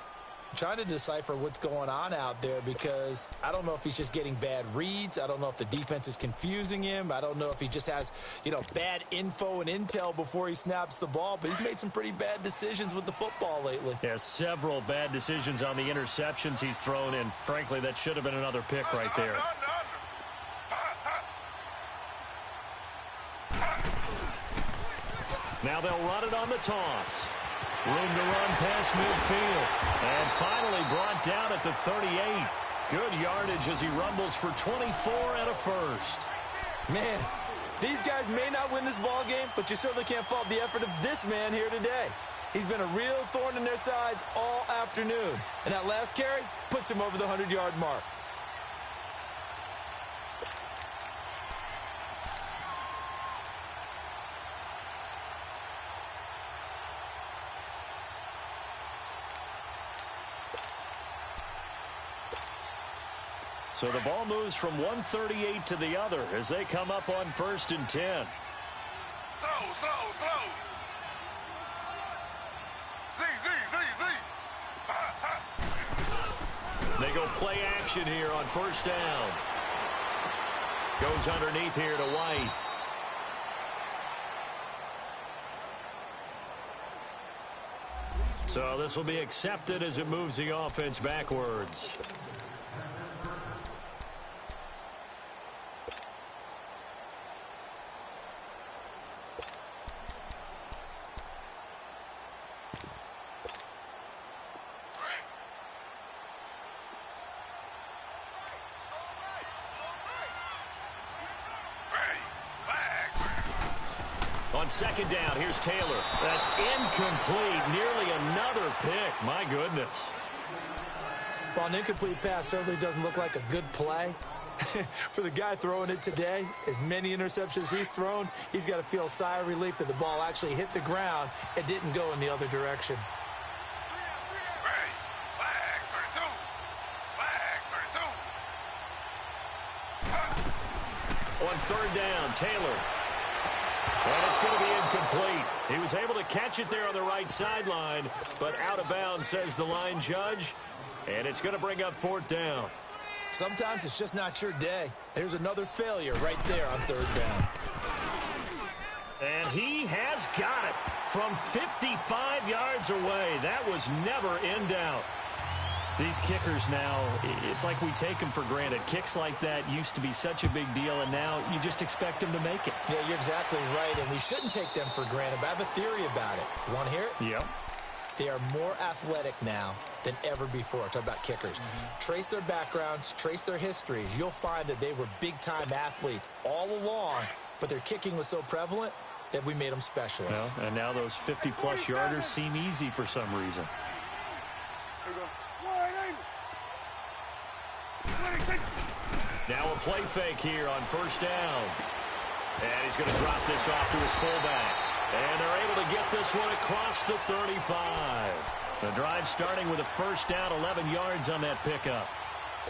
I'm trying to decipher what's going on out there because I don't know if he's just getting bad reads. I don't know if the defense is confusing him. I don't know if he just has, bad info and intel before he snaps the ball. But he's made some pretty bad decisions with the football lately. Yeah, several bad decisions on the interceptions he's thrown, and frankly, that should have been another pick right there. Now they'll run it on the toss. Room to run past midfield. And finally brought down at the 38. Good yardage as he rumbles for 24 and a first. Man, these guys may not win this ball game, but you certainly can't fault the effort of this man here today. He's been a real thorn in their sides all afternoon. And that last carry puts him over the 100-yard mark. So the ball moves from 138 to the other as they come up on 1st and 10. Slow. They go play action here on 1st down. Goes underneath here to White. So this will be accepted as it moves the offense backwards. On 2nd down, here's Taylor. That's incomplete. Nearly another pick. My goodness. Well, an incomplete pass certainly doesn't look like a good play. For the guy throwing it today, as many interceptions he's thrown, he's got to feel a sigh of relief that the ball actually hit the ground and didn't go in the other direction. On 3rd down, Taylor. And it's going to be incomplete. He was able to catch it there on the right sideline, but out of bounds, says the line judge. And it's going to bring up 4th down. Sometimes it's just not your day. There's another failure right there on 3rd down. And he has got it from 55 yards away. That was never in doubt. These kickers now, it's like we take them for granted. Kicks like that used to be such a big deal, and now you just expect them to make it. Yeah, you're exactly right, and we shouldn't take them for granted, but I have a theory about it. You want to hear it? Yep. They are more athletic now than ever before. Talk about kickers. Trace their backgrounds, trace their histories. You'll find that they were big-time athletes all along, but their kicking was so prevalent that we made them specialists. Well, and now those 50-plus yarders seem easy for some reason. Now a play fake here on 1st down. And he's going to drop this off to his fullback. And they're able to get this one across the 35. The drive starting with a 1st down, 11 yards on that pickup.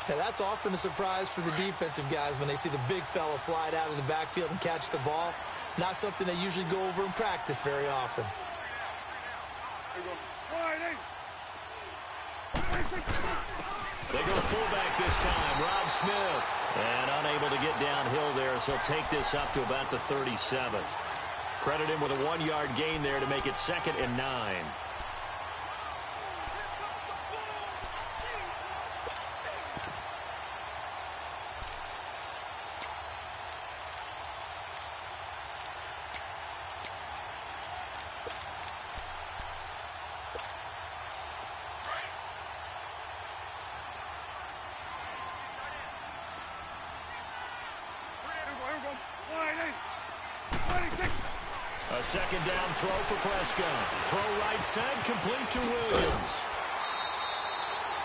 Now, that's often a surprise for the defensive guys when they see the big fella slide out of the backfield and catch the ball. Not something they usually go over in practice very often. They go fullback this time, Rod Smith. And unable to get downhill there, so he'll take this up to about the 37. Credit him with a 1-yard gain there to make it 2nd and 9. A 2nd down throw for Prescott. Throw right side, complete to Williams.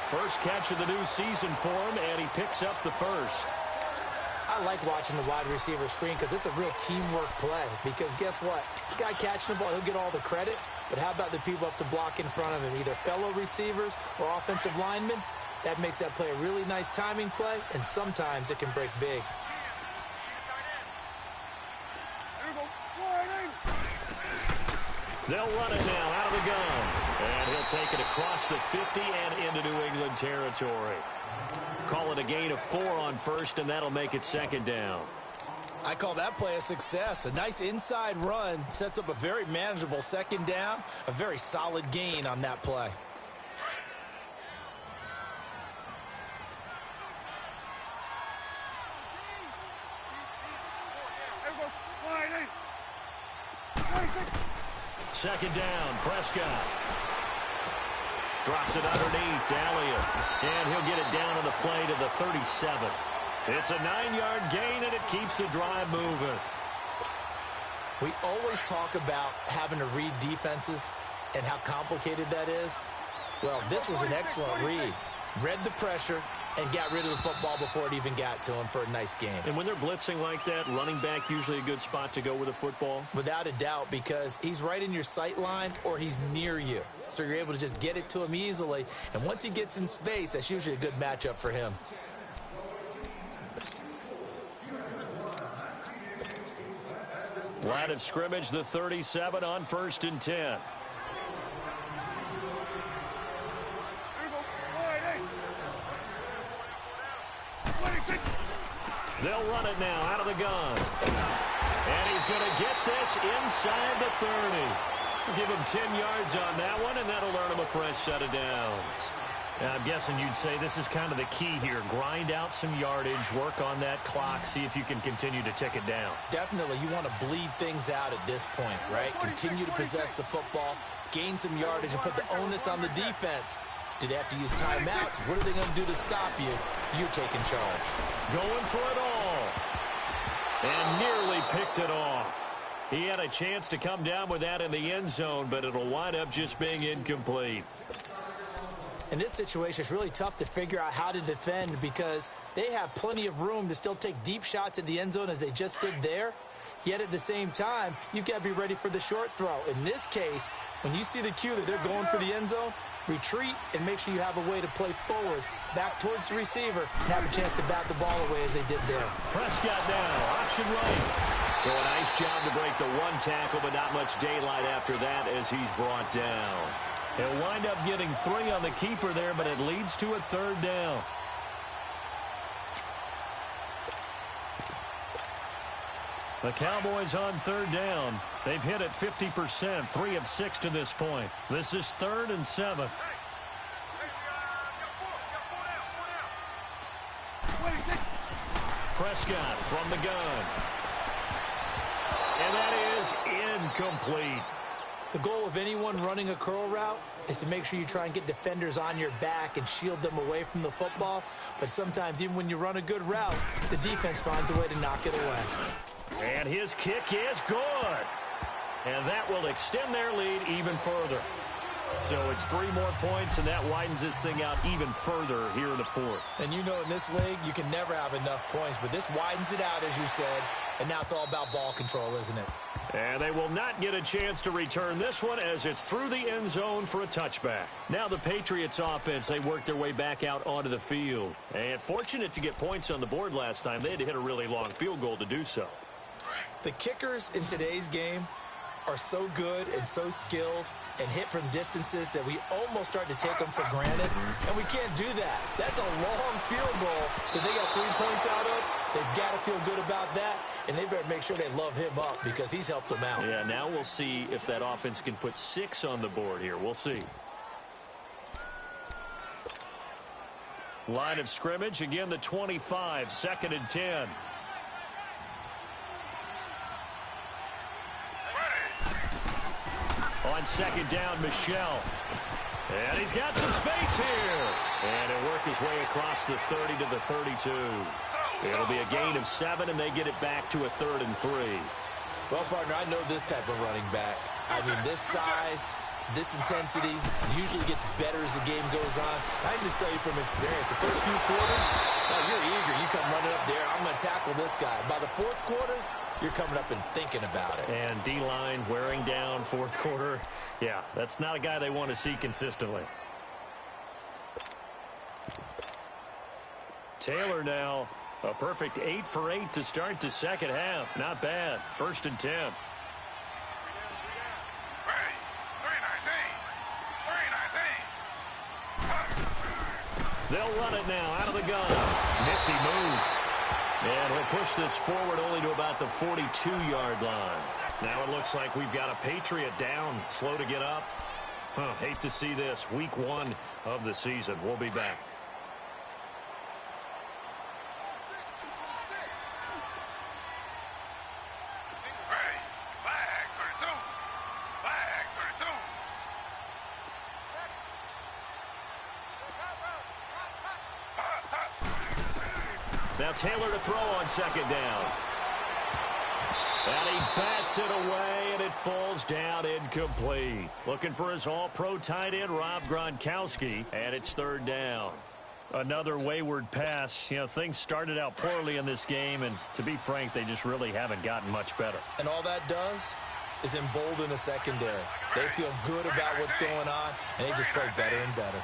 First catch of the new season for him, and he picks up the first. I like watching the wide receiver screen because it's a real teamwork play. Because guess what? The guy catching the ball, he'll get all the credit. But how about the people up to block in front of him, either fellow receivers or offensive linemen? That makes that play a really nice timing play, and sometimes it can break big. They'll run it now out of the gun. And he'll take it across the 50 and into New England territory. Call it a gain of 4 on first, and that'll make it 2nd down. I call that play a success. A nice inside run sets up a very manageable 2nd down. A very solid gain on that play. Second down, Prescott. Drops it underneath to Elliott. And he'll get it down on the play to the 37. It's a 9-yard gain, and it keeps the drive moving. We always talk about having to read defenses and how complicated that is. Well, this was an excellent read. Read the pressure and got rid of the football before it even got to him for a nice game. And when they're blitzing like that, running back usually a good spot to go with the football? Without a doubt, because he's right in your sight line or he's near you. So you're able to just get it to him easily. And once he gets in space, that's usually a good matchup for him. Line of scrimmage, the 37 on 1st and 10. They'll run it now out of the gun. And he's going to get this inside the 30. We'll give him 10 yards on that one, and that'll earn him a fresh set of downs. I'm guessing you'd say this is kind of the key here. Grind out some yardage, work on that clock, see if you can continue to tick it down. Definitely, you want to bleed things out at this point, right? Continue to possess the football, gain some yardage, and put the onus on the defense. Do they have to use timeouts? What are they going to do to stop you? You're taking charge. Going for it all. And nearly picked it off. He had a chance to come down with that in the end zone, but it'll wind up just being incomplete. In this situation, it's really tough to figure out how to defend because they have plenty of room to still take deep shots at the end zone as they just did there. Yet at the same time, you've got to be ready for the short throw. In this case, when you see the cue that they're going for the end zone, retreat and make sure you have a way to play forward, back towards the receiver, and have a chance to bat the ball away as they did there. Prescott now, option right. So a nice job to break the 1 tackle, but not much daylight after that as he's brought down. He'll wind up getting 3 on the keeper there, but it leads to a 3rd down. The Cowboys on 3rd down. They've hit it 50%, 3 of 6 to this point. This is 3rd and 7. Prescott from the gun. And that is incomplete. The goal of anyone running a curl route is to make sure you try and get defenders on your back and shield them away from the football. But sometimes even when you run a good route, the defense finds a way to knock it away. And his kick is good. And that will extend their lead even further. So it's 3 more points, and that widens this thing out even further here in the 4th. And you know in this league, you can never have enough points, but this widens it out, as you said, and now it's all about ball control, isn't it? And they will not get a chance to return this one as it's through the end zone for a touchback. Now the Patriots offense, they work their way back out onto the field. And fortunate to get points on the board last time. They had to hit a really long field goal to do so. The kickers in today's game are so good and so skilled and hit from distances that we almost start to take them for granted, and we can't do that. That's a long field goal that they got 3 points out of. They've got to feel good about that, and they better make sure they love him up because he's helped them out. Yeah, now we'll see if that offense can put 6 on the board here. We'll see. Line of scrimmage, again the 25, 2nd and 10. On 2nd down, Michelle. And he's got some space here. And he'll work his way across the 30 to the 32. It'll be a gain of 7, and they get it back to a 3rd and 3. Well, partner, I know this type of running back. I mean, this size, this intensity usually gets better as the game goes on. I can just tell you from experience, the first few quarters, you're eager. You come running up there, I'm going to tackle this guy. By the 4th quarter, you're coming up and thinking about it. And D-line wearing down 4th quarter. Yeah, that's not a guy they want to see consistently. Taylor now, a perfect 8 for 8 to start the 2nd half. Not bad. 1st and 10. They'll run it now out of the gun. Nifty move. And he'll push this forward only to about the 42-yard line. Now it looks like we've got a Patriot down, slow to get up. Hate to see this. Week 1 of the season. We'll be back. Now Taylor to throw on 2nd down. And he bats it away, and it falls down incomplete. Looking for his all-pro tight end, Rob Gronkowski, and it's 3rd down. Another wayward pass. You know, things started out poorly in this game, and to be frank, they just really haven't gotten much better. And all that does is embolden a secondary. They feel good about what's going on, and they just play better and better.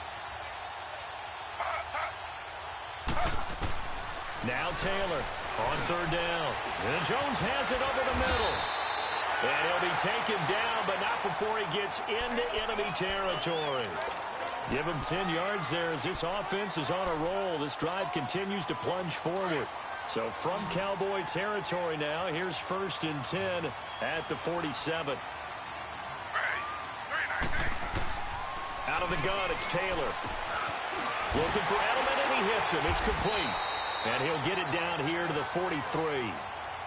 Now Taylor on 3rd down. And Jones has it over the middle. And he'll be taken down, but not before he gets into enemy territory. Give him 10 yards there as this offense is on a roll. This drive continues to plunge forward. So from Cowboy territory now, here's 1st and 10 at the 47. Out of the gun, it's Taylor. Looking for Edelman, and he hits him. It's complete. And he'll get it down here to the 43.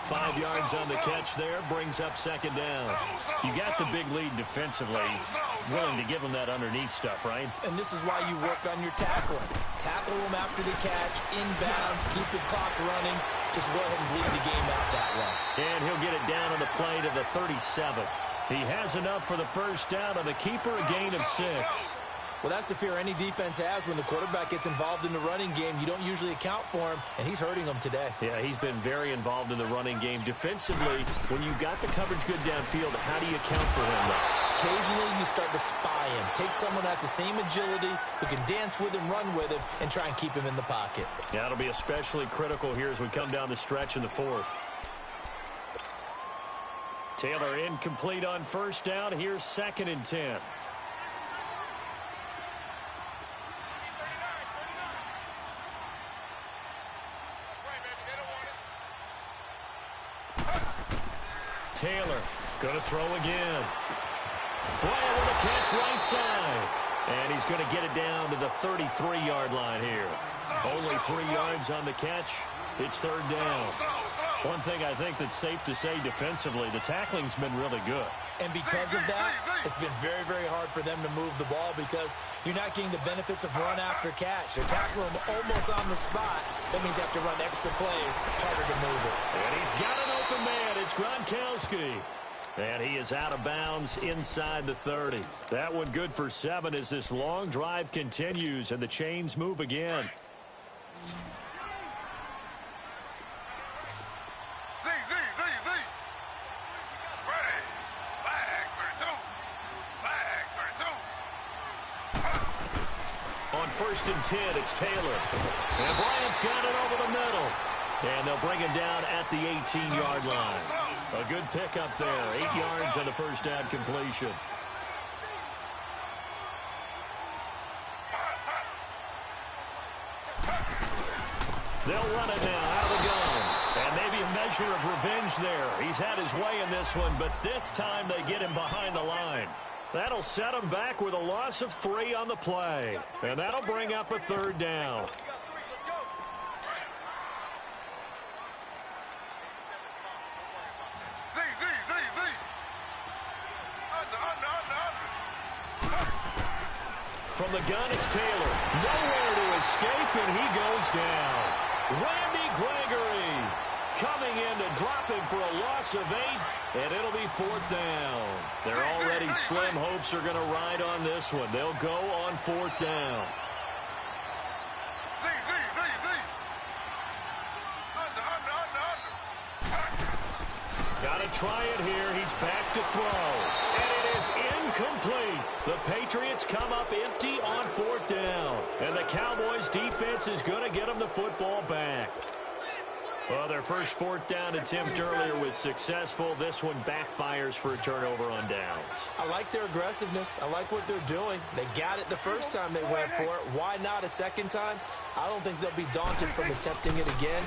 5 yards on the catch there, brings up 2nd down. You got the big lead defensively. Willing to give him that underneath stuff, right? And this is why you work on your tackling. Tackle him after the catch, inbounds, keep the clock running. Just go ahead and bleed the game out that way. And he'll get it down on the play to the 37. He has enough for the 1st down, and the keeper a gain of 6. Well, that's the fear any defense has when the quarterback gets involved in the running game. You don't usually account for him, and he's hurting them today. Yeah, he's been very involved in the running game. Defensively, when you've got the coverage good downfield, how do you account for him, though? Occasionally, you start to spy him. Take someone that's the same agility, who can dance with him, run with him, and try and keep him in the pocket. Yeah, it'll be especially critical here as we come down the stretch in the 4th. Taylor incomplete on 1st down. Here's 2nd and 10. Taylor going to throw again. Bryant with a catch right side. And he's going to get it down to the 33-yard line here. Only 3 yards on the catch. It's 3rd down. One thing I think that's safe to say defensively, the tackling's been really good. And because of that, it's been very, very hard for them to move the ball because you're not getting the benefits of run after catch. They're tackling him almost on the spot. That means they have to run extra plays, harder to move it. And he's got an open man. It's Gronkowski. And he is out of bounds inside the 30. That one good for 7 as this long drive continues and the chains move again. On 1st and 10, it's Taylor. And Bryant's got it over the middle. And they'll bring him down at the 18-yard line. A good pickup there. 8 yards on the first down completion. They'll run it now out of the gun. And maybe a measure of revenge there. He's had his way in this one, but this time they get him behind the line. That'll set him back with a loss of 3 on the play. And that'll bring up a third down. From the gun, it's Taylor. Nowhere to escape, and he goes down. Randy Gregory coming in to drop him for a loss of 8, and it'll be 4th down. They're already slim hopes are going to ride on this one. They'll go on 4th down. Got to try it here. He's back to throw. And it is incomplete. The Patriots come up empty on 4th down. And the Cowboys defense is going to get them the football back. Well, their first 4th down attempt earlier was successful. This one backfires for a turnover on downs. I like their aggressiveness. I like what they're doing. They got it the first time they went for it. Why not a second time? I don't think they'll be daunted from attempting it again.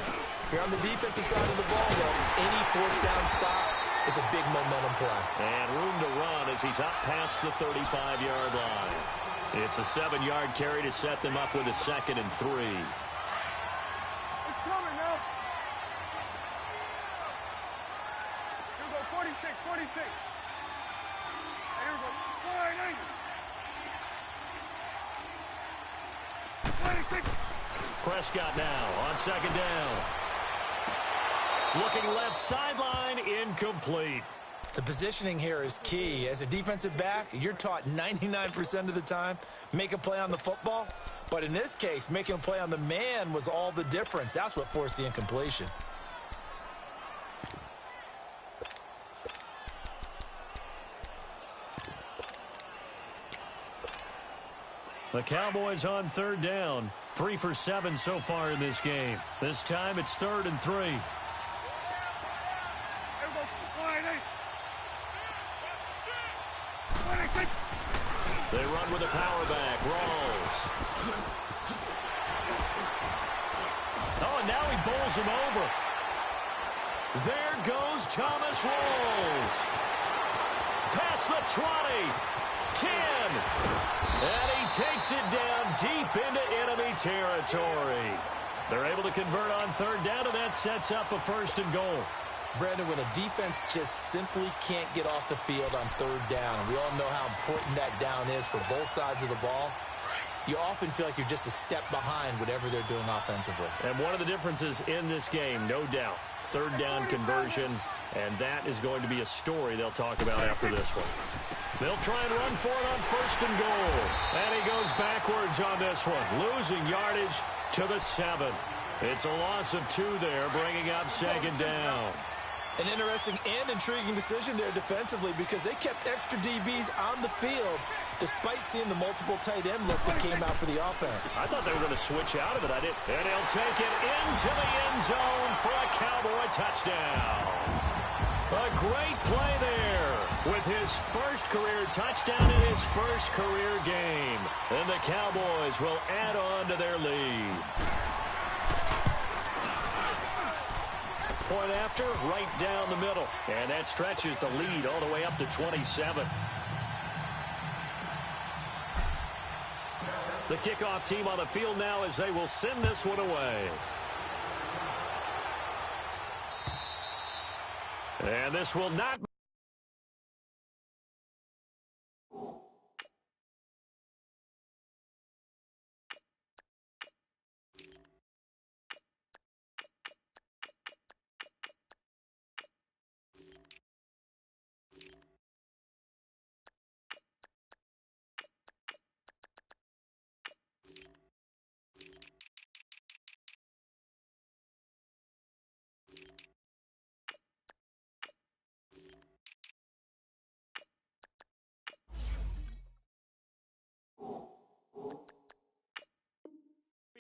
If you're on the defensive side of the ball, though, any 4th down stop is a big momentum play. And room to run as he's up past the 35-yard line. It's a 7-yard carry to set them up with a 2nd and 3. It's coming now. Here we go, 46, 46. Here we go, 26. Prescott now on 2nd down. Looking left sideline, incomplete. The positioning here is key. As a defensive back, you're taught 99% of the time, make a play on the football. But in this case, making a play on the man was all the difference. That's what forced the incompletion. The Cowboys on 3rd down. 3 for 7 so far in this game. This time it's 3rd and 3. They run with a power back. Rawls. Oh, and now he bowls him over. There goes Thomas Rawls. Past the 20. 10. And he takes it down deep into enemy territory. They're able to convert on 3rd down, and that sets up a 1st and goal. Brandon, when a defense just simply can't get off the field on 3rd down, and we all know how important that down is for both sides of the ball, you often feel like you're just a step behind whatever they're doing offensively. And one of the differences in this game, no doubt, 3rd down conversion, and that is going to be a story they'll talk about after this one. They'll try and run for it on 1st and goal. And he goes backwards on this one, losing yardage to the 7. It's a loss of 2 there, bringing up 2nd down. An interesting and intriguing decision there defensively because they kept extra DBs on the field despite seeing the multiple tight end look that came out for the offense. I thought they were going to switch out of it. I didn't. And he'll take it into the end zone for a Cowboy touchdown. A great play there with his first career touchdown in his first career game. And the Cowboys will add on to their lead. Point after, right down the middle. And that stretches the lead all the way up to 27. The kickoff team on the field now as they will send this one away. And this will not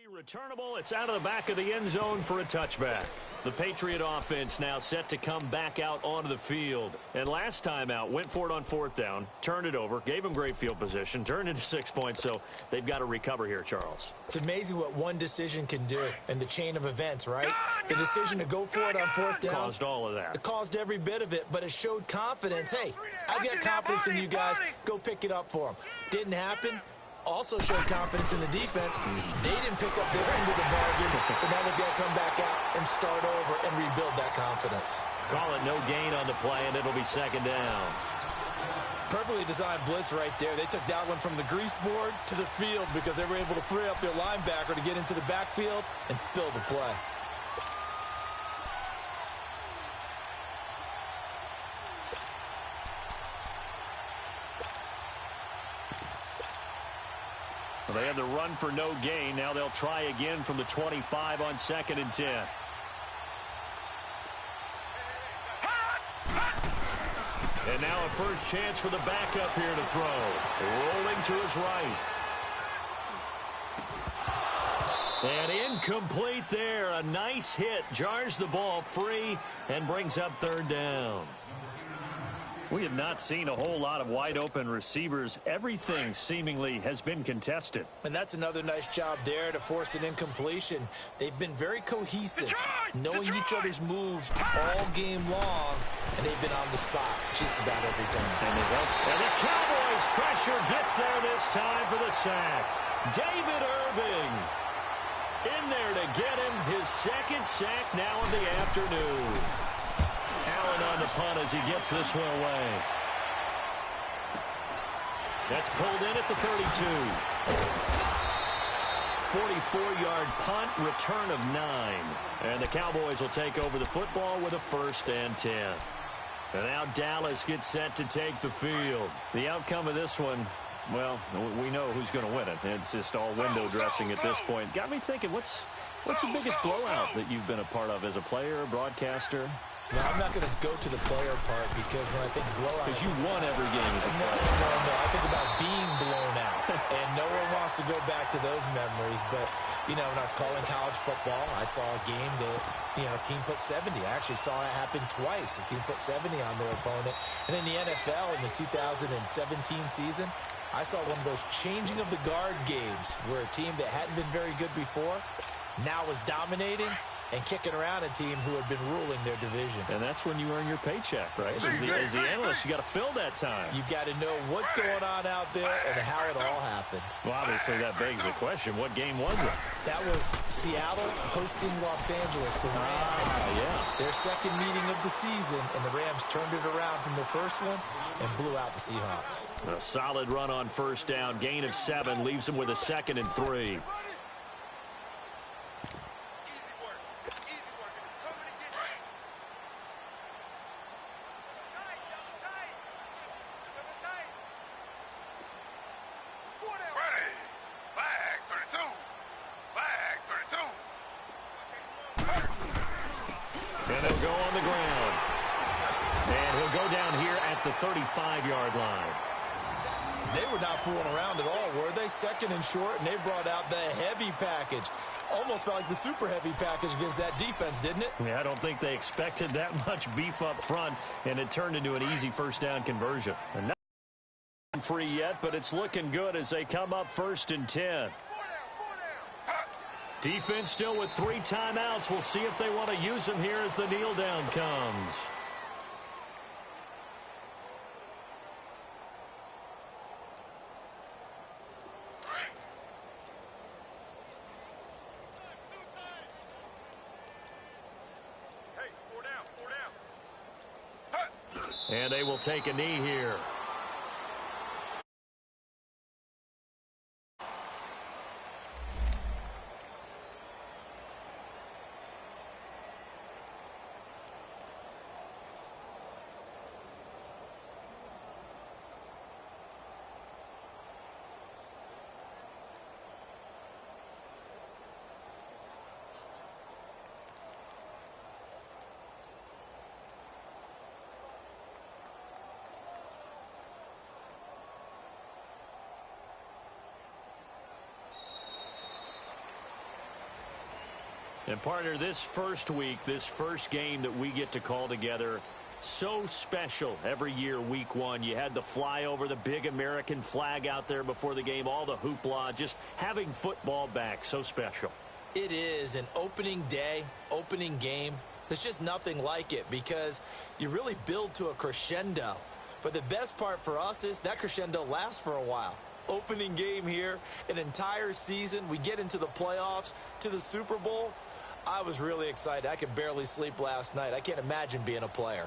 returnable. It's out of the back of the end zone for a touchback. The Patriot offense now set to come back out onto the field. And last time out, went for it on 4th down, turned it over, gave them great field position, turned into 6 points, so they've got to recover here, Charles. It's amazing what one decision can do in the chain of events, right? The decision to go for it on 4th down. Caused all of that. It caused every bit of it, but it showed confidence. Hey, I've got confidence in you guys. Go pick it up for them. Didn't happen. Also showed confidence in the defense. They didn't pick up their end of the bargain, so now they've got to come back out and start over and rebuild that confidence. Call it no gain on the play, and it'll be 2nd down. Perfectly designed blitz right there. They took that one from the grease board to the field because they were able to free up their linebacker to get into the backfield and spill the play. Well, they had the run for no gain. Now they'll try again from the 25 on 2nd and 10. And now a first chance for the backup here to throw. Rolling to his right. And incomplete there. A nice hit. Jars the ball free and brings up 3rd down. We have not seen a whole lot of wide-open receivers. Everything seemingly has been contested. And that's another nice job there to force an incompletion. They've been very cohesive, knowing each other's moves all game long, and they've been on the spot just about every time. And the Cowboys pressure gets there this time for the sack. David Irving in there to get him his 2nd sack now in the afternoon. Allen on the punt as he gets this one away. That's pulled in at the 32. 44-yard punt, return of 9. And the Cowboys will take over the football with a 1st and 10. And now Dallas gets set to take the field. The outcome of this one, well, we know who's going to win it. It's just all window dressing at this point. Got me thinking, what's the biggest blowout that you've been a part of as a player, broadcaster? No, I'm not going to go to the player part because when I think blowout... Because you won every game as a player. No. I think about being blown out. And no one wants to go back to those memories. But, you know, when I was calling college football, I saw a game that, you know, a team put 70. I actually saw it happen twice. A team put 70 on their opponent. And in the NFL, in the 2017 season, I saw one of those changing of the guard games where a team that hadn't been very good before now was dominating and kicking around a team who had been ruling their division. And that's when you earn your paycheck, right? As the analyst, you got to fill that time. You've got to know what's going on out there and how it all happened. Well, obviously, that begs the question, what game was it? That was Seattle hosting Los Angeles, the Rams. Yeah. Their 2nd meeting of the season, and the Rams turned it around from their first one and blew out the Seahawks. A solid run on 1st down, gain of 7, leaves them with a 2nd and 3. And they'll go on the ground. And he'll go down here at the 35-yard line. They were not fooling around at all, were they? 2nd and short, and they brought out the heavy package. Almost felt like the super heavy package against that defense, didn't it? Yeah, I don't think they expected that much beef up front, and it turned into an easy 1st down conversion. And not free yet, but it's looking good as they come up 1st and 10. Defense still with 3 timeouts. We'll see if they want to use them here as the kneel down comes. And they will take a knee here. And partner, this first week, this first game that we get to call together, so special every year, week one. You had the flyover, the big American flag out there before the game, all the hoopla, just having football back, so special. It is an opening day, opening game. There's just nothing like it because you really build to a crescendo. But the best part for us is that crescendo lasts for a while. Opening game here, an entire season. We get into the playoffs, to the Super Bowl. I was really excited. I could barely sleep last night. I can't imagine being a player.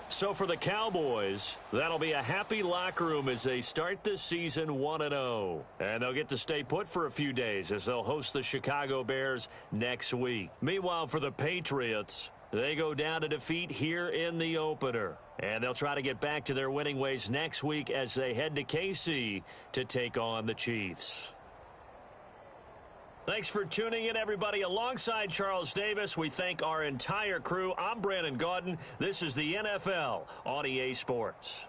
So for the Cowboys, that'll be a happy locker room as they start this season 1-0. And they'll get to stay put for a few days as they'll host the Chicago Bears next week. Meanwhile, for the Patriots, they go down to defeat here in the opener. And they'll try to get back to their winning ways next week as they head to KC to take on the Chiefs. Thanks for tuning in, everybody. Alongside Charles Davis, we thank our entire crew. I'm Brandon Gaudin. This is the NFL on EA Sports.